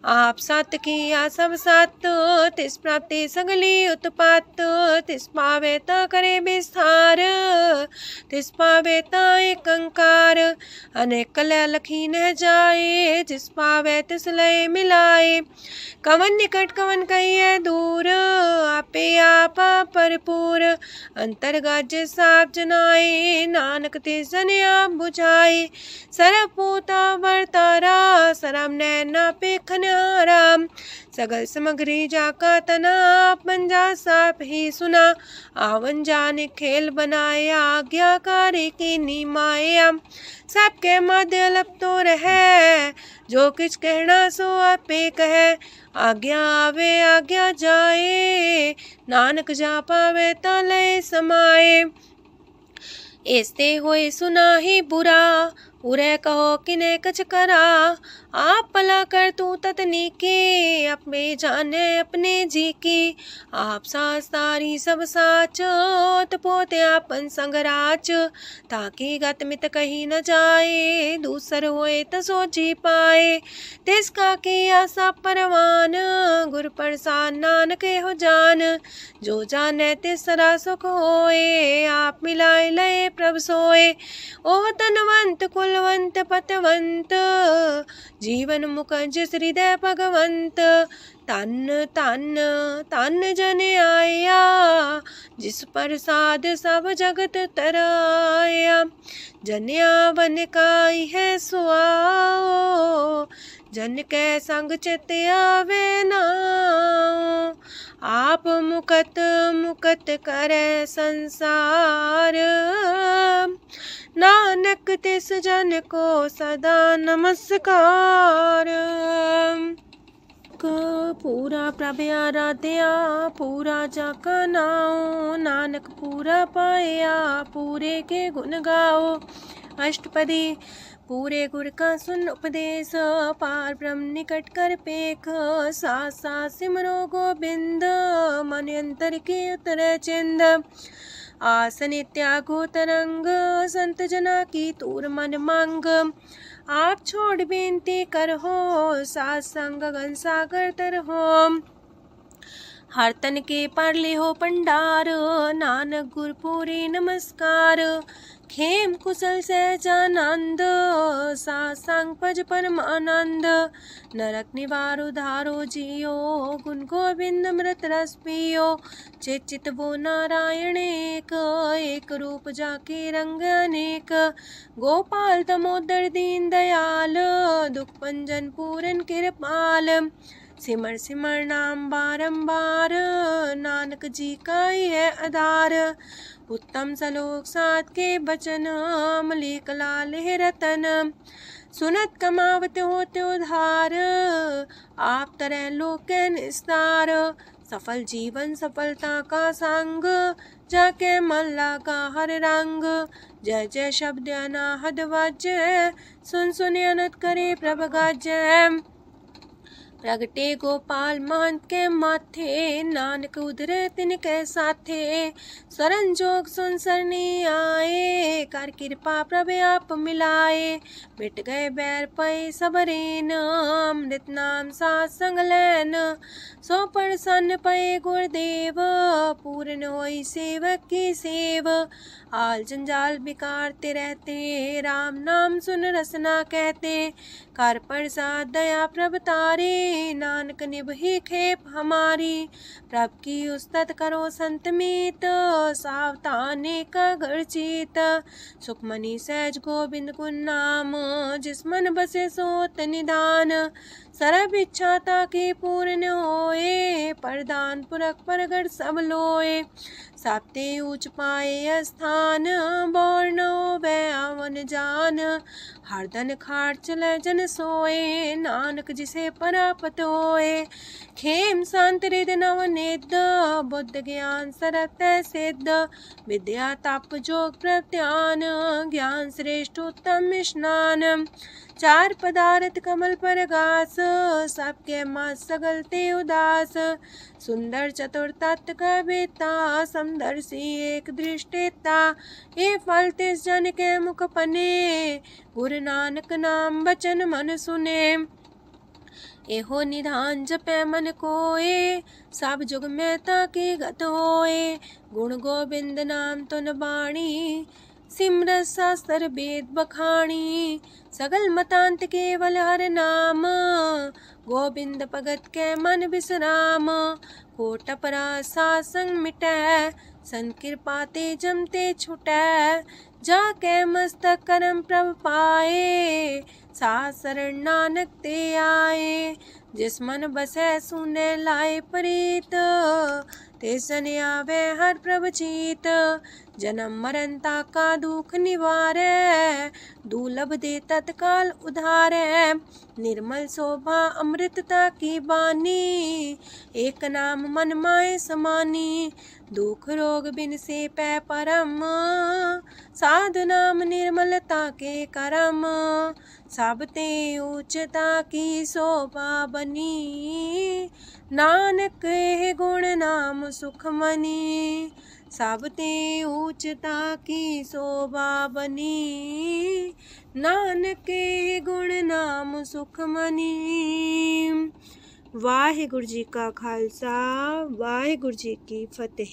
आप सत किया सब सत, तिस प्राप्ति सगली उत्पात। तिस पावे ता करे विस्तार, तिस पावे ता एक अंकार। अनेक कलय लखी न जाए, जिस पावे तिस लय मिलाए। कवन निकट कवन कहिए दूर, आपे आपा परपूर। अंतर्गत साप जनाए, नानक तिस जन आप बुझाए। सरब पूता वर्तारा, सरम नैना पेखनारा। सगल सामग्री जाका तना, बन जा साप ही सुना। आवन जाने खेल बनाया, आज्ञाकारी की निमाया। सबके मध्य लप तो रहे, जो किछ कहना सो आपे कहे। आज्ञा आवे आज्ञा जाए, नानक जा पावे ता लय समाए। ऐसे होए सुना ही बुरा, उरे कहो किने कछ करा। आप भला कर तू ततनी के, अपने जाने अपने जी की। आप सास तारी सब साच, पोते आपन संग राच। ताकि गत मित कही न जाए, दूसर होए त सो जी पाए। तिसका किया सब परवान, गुर प्रसाद नानक हो जान। जो जाने तिसरा सुख होए, आप मिलाए लय प्रभ सोए। ओह तनवंत कुलवंत पतवंत, जीवन मुकज हृदय भगवंत। तन तन तन जन आया, जिस प्रसाद सब जगत तराया। जन्या बन काई है सुआओ, जन के संग चित आवे नाओ। आप मुकत मुकत करे संसार, नानक तिस जन को सदा नमस्कार। पूरा प्रभ आराध्या, पूरा जाका नाओ। नानक पूरा पाया, पूरे के गुण गाओ। अष्टपदी पूरे गुर का सुन उपदेश, पार ब्रह्म निकट कर पेख। साथ साथ सिमरो गोबिंद, मन अंतर के उतरे चिंद। आसन त्यागो तरंग, संत जना की तूर मन मांग। आप छोड़ बेनती कर हो, सात संग गगन सागर तर हो। हर तन के पर ले हो पंडार, नानक गुर पूरी नमस्कार। खेम कुशल सहजानंद, सात संग पज परमानंद। नरक निवार उधारो जियो, गुण गोविंद मृत रस पियो। चित वो नारायण एक, एक रूप जाके रंग अनेक। गोपाल दामोदर दीन दयाल, दुख भंजन पूरन कृपाल। सिमर सिमर नाम बारंबार, नानक जी का ही है आधार। उत्तम सलोक साध के बचन, मलिक लाल है रतन। सुनत कमावत होते उधार, आप तरह लोक निस्तार। सफल जीवन सफलता का संग, जाके मन लागा हर रंग। जय जय शब्द अनाहद वाजय, सुन सुन अनत करे प्रभ गाजय। प्रगटे गोपाल महंत के माथे, नानक उधरे तिनके साथे। स्वरन जोग सुन सरनी आए, कर कृपा प्रभ आप मिलाए। मिट गए बैर पै सबरेन, अमृत नाम साथ संग लैन। सो प्रसन्न पै गुरुदेव, पूर्ण होई सेवक की सेव। आल जंजाल बिकारते रहते, राम नाम सुन रसना कहते। कर प्रसाद दया प्रभ तारे, नानक निभही खेप हमारी। प्रभ की उस्तत करो संत मीत, सावधानी का घर चीत। सुखमनी सहज गोविंद गुण नाम, जिस मन बसे सोत निधान। सर्व इच्छा ताकि पूर्ण होए, प्रदान पुरख परगट सब लोए। साप्ते ऊंच पाए स्थान, बोर न होवे आवन जान। हरदन खाट चले जन सोए, नानक जिसे परापत होए। खेम शांत हृद नव निध, बुद्ध ज्ञान सरत सिद्ध। विद्या तप जोग प्रत्यान, ज्ञान श्रेष्ठ उत्तम स्नान। चार पदार्थ कमल पर घास, सबके मत सगलते उदास। सुंदर चतुर तत्व का बेता, समदर्शी एक दृष्टिता। ये फल तिस जन के मुख पने, गुरु नानक नाम बचन मन सुने। एहो निधान जपे मन कोए, सब जुग में ताकि गत होए। गुण गोविंद नाम तुन बाणी, सिमरत शास्त्र वेद बखाणी। सगल मतांत केवल हर नाम, गोविंद भगत के मन विश्राम। कोट अपराध सात संग मिटै, संत कृपा ते जमते छुटै। जाके मस्तक करम प्रभ पाए, साथ शरण नानक ते आए। जिस मन बसै सुने लाए प्रीत, तिस जन आवे हर प्रभ चीत। जन्म मरण ताका दुख निवारै, दुर्लभ दे तत्काल उधारै। निर्मल शोभा अमृतता की बानी, एक नाम मन माय समानी। दुख रोग बिन से पै परम, साधु नाम निर्मलता के करम। सब ते उच्चता की शोभा बनी, नानक है गुण नाम सुखमनी। सब ते उच्चता की शोभा बनी, नानक है गुण नाम सुखमनी। वाहिगुरु जी का खालसा, वाहिगुरु जी की फतेह।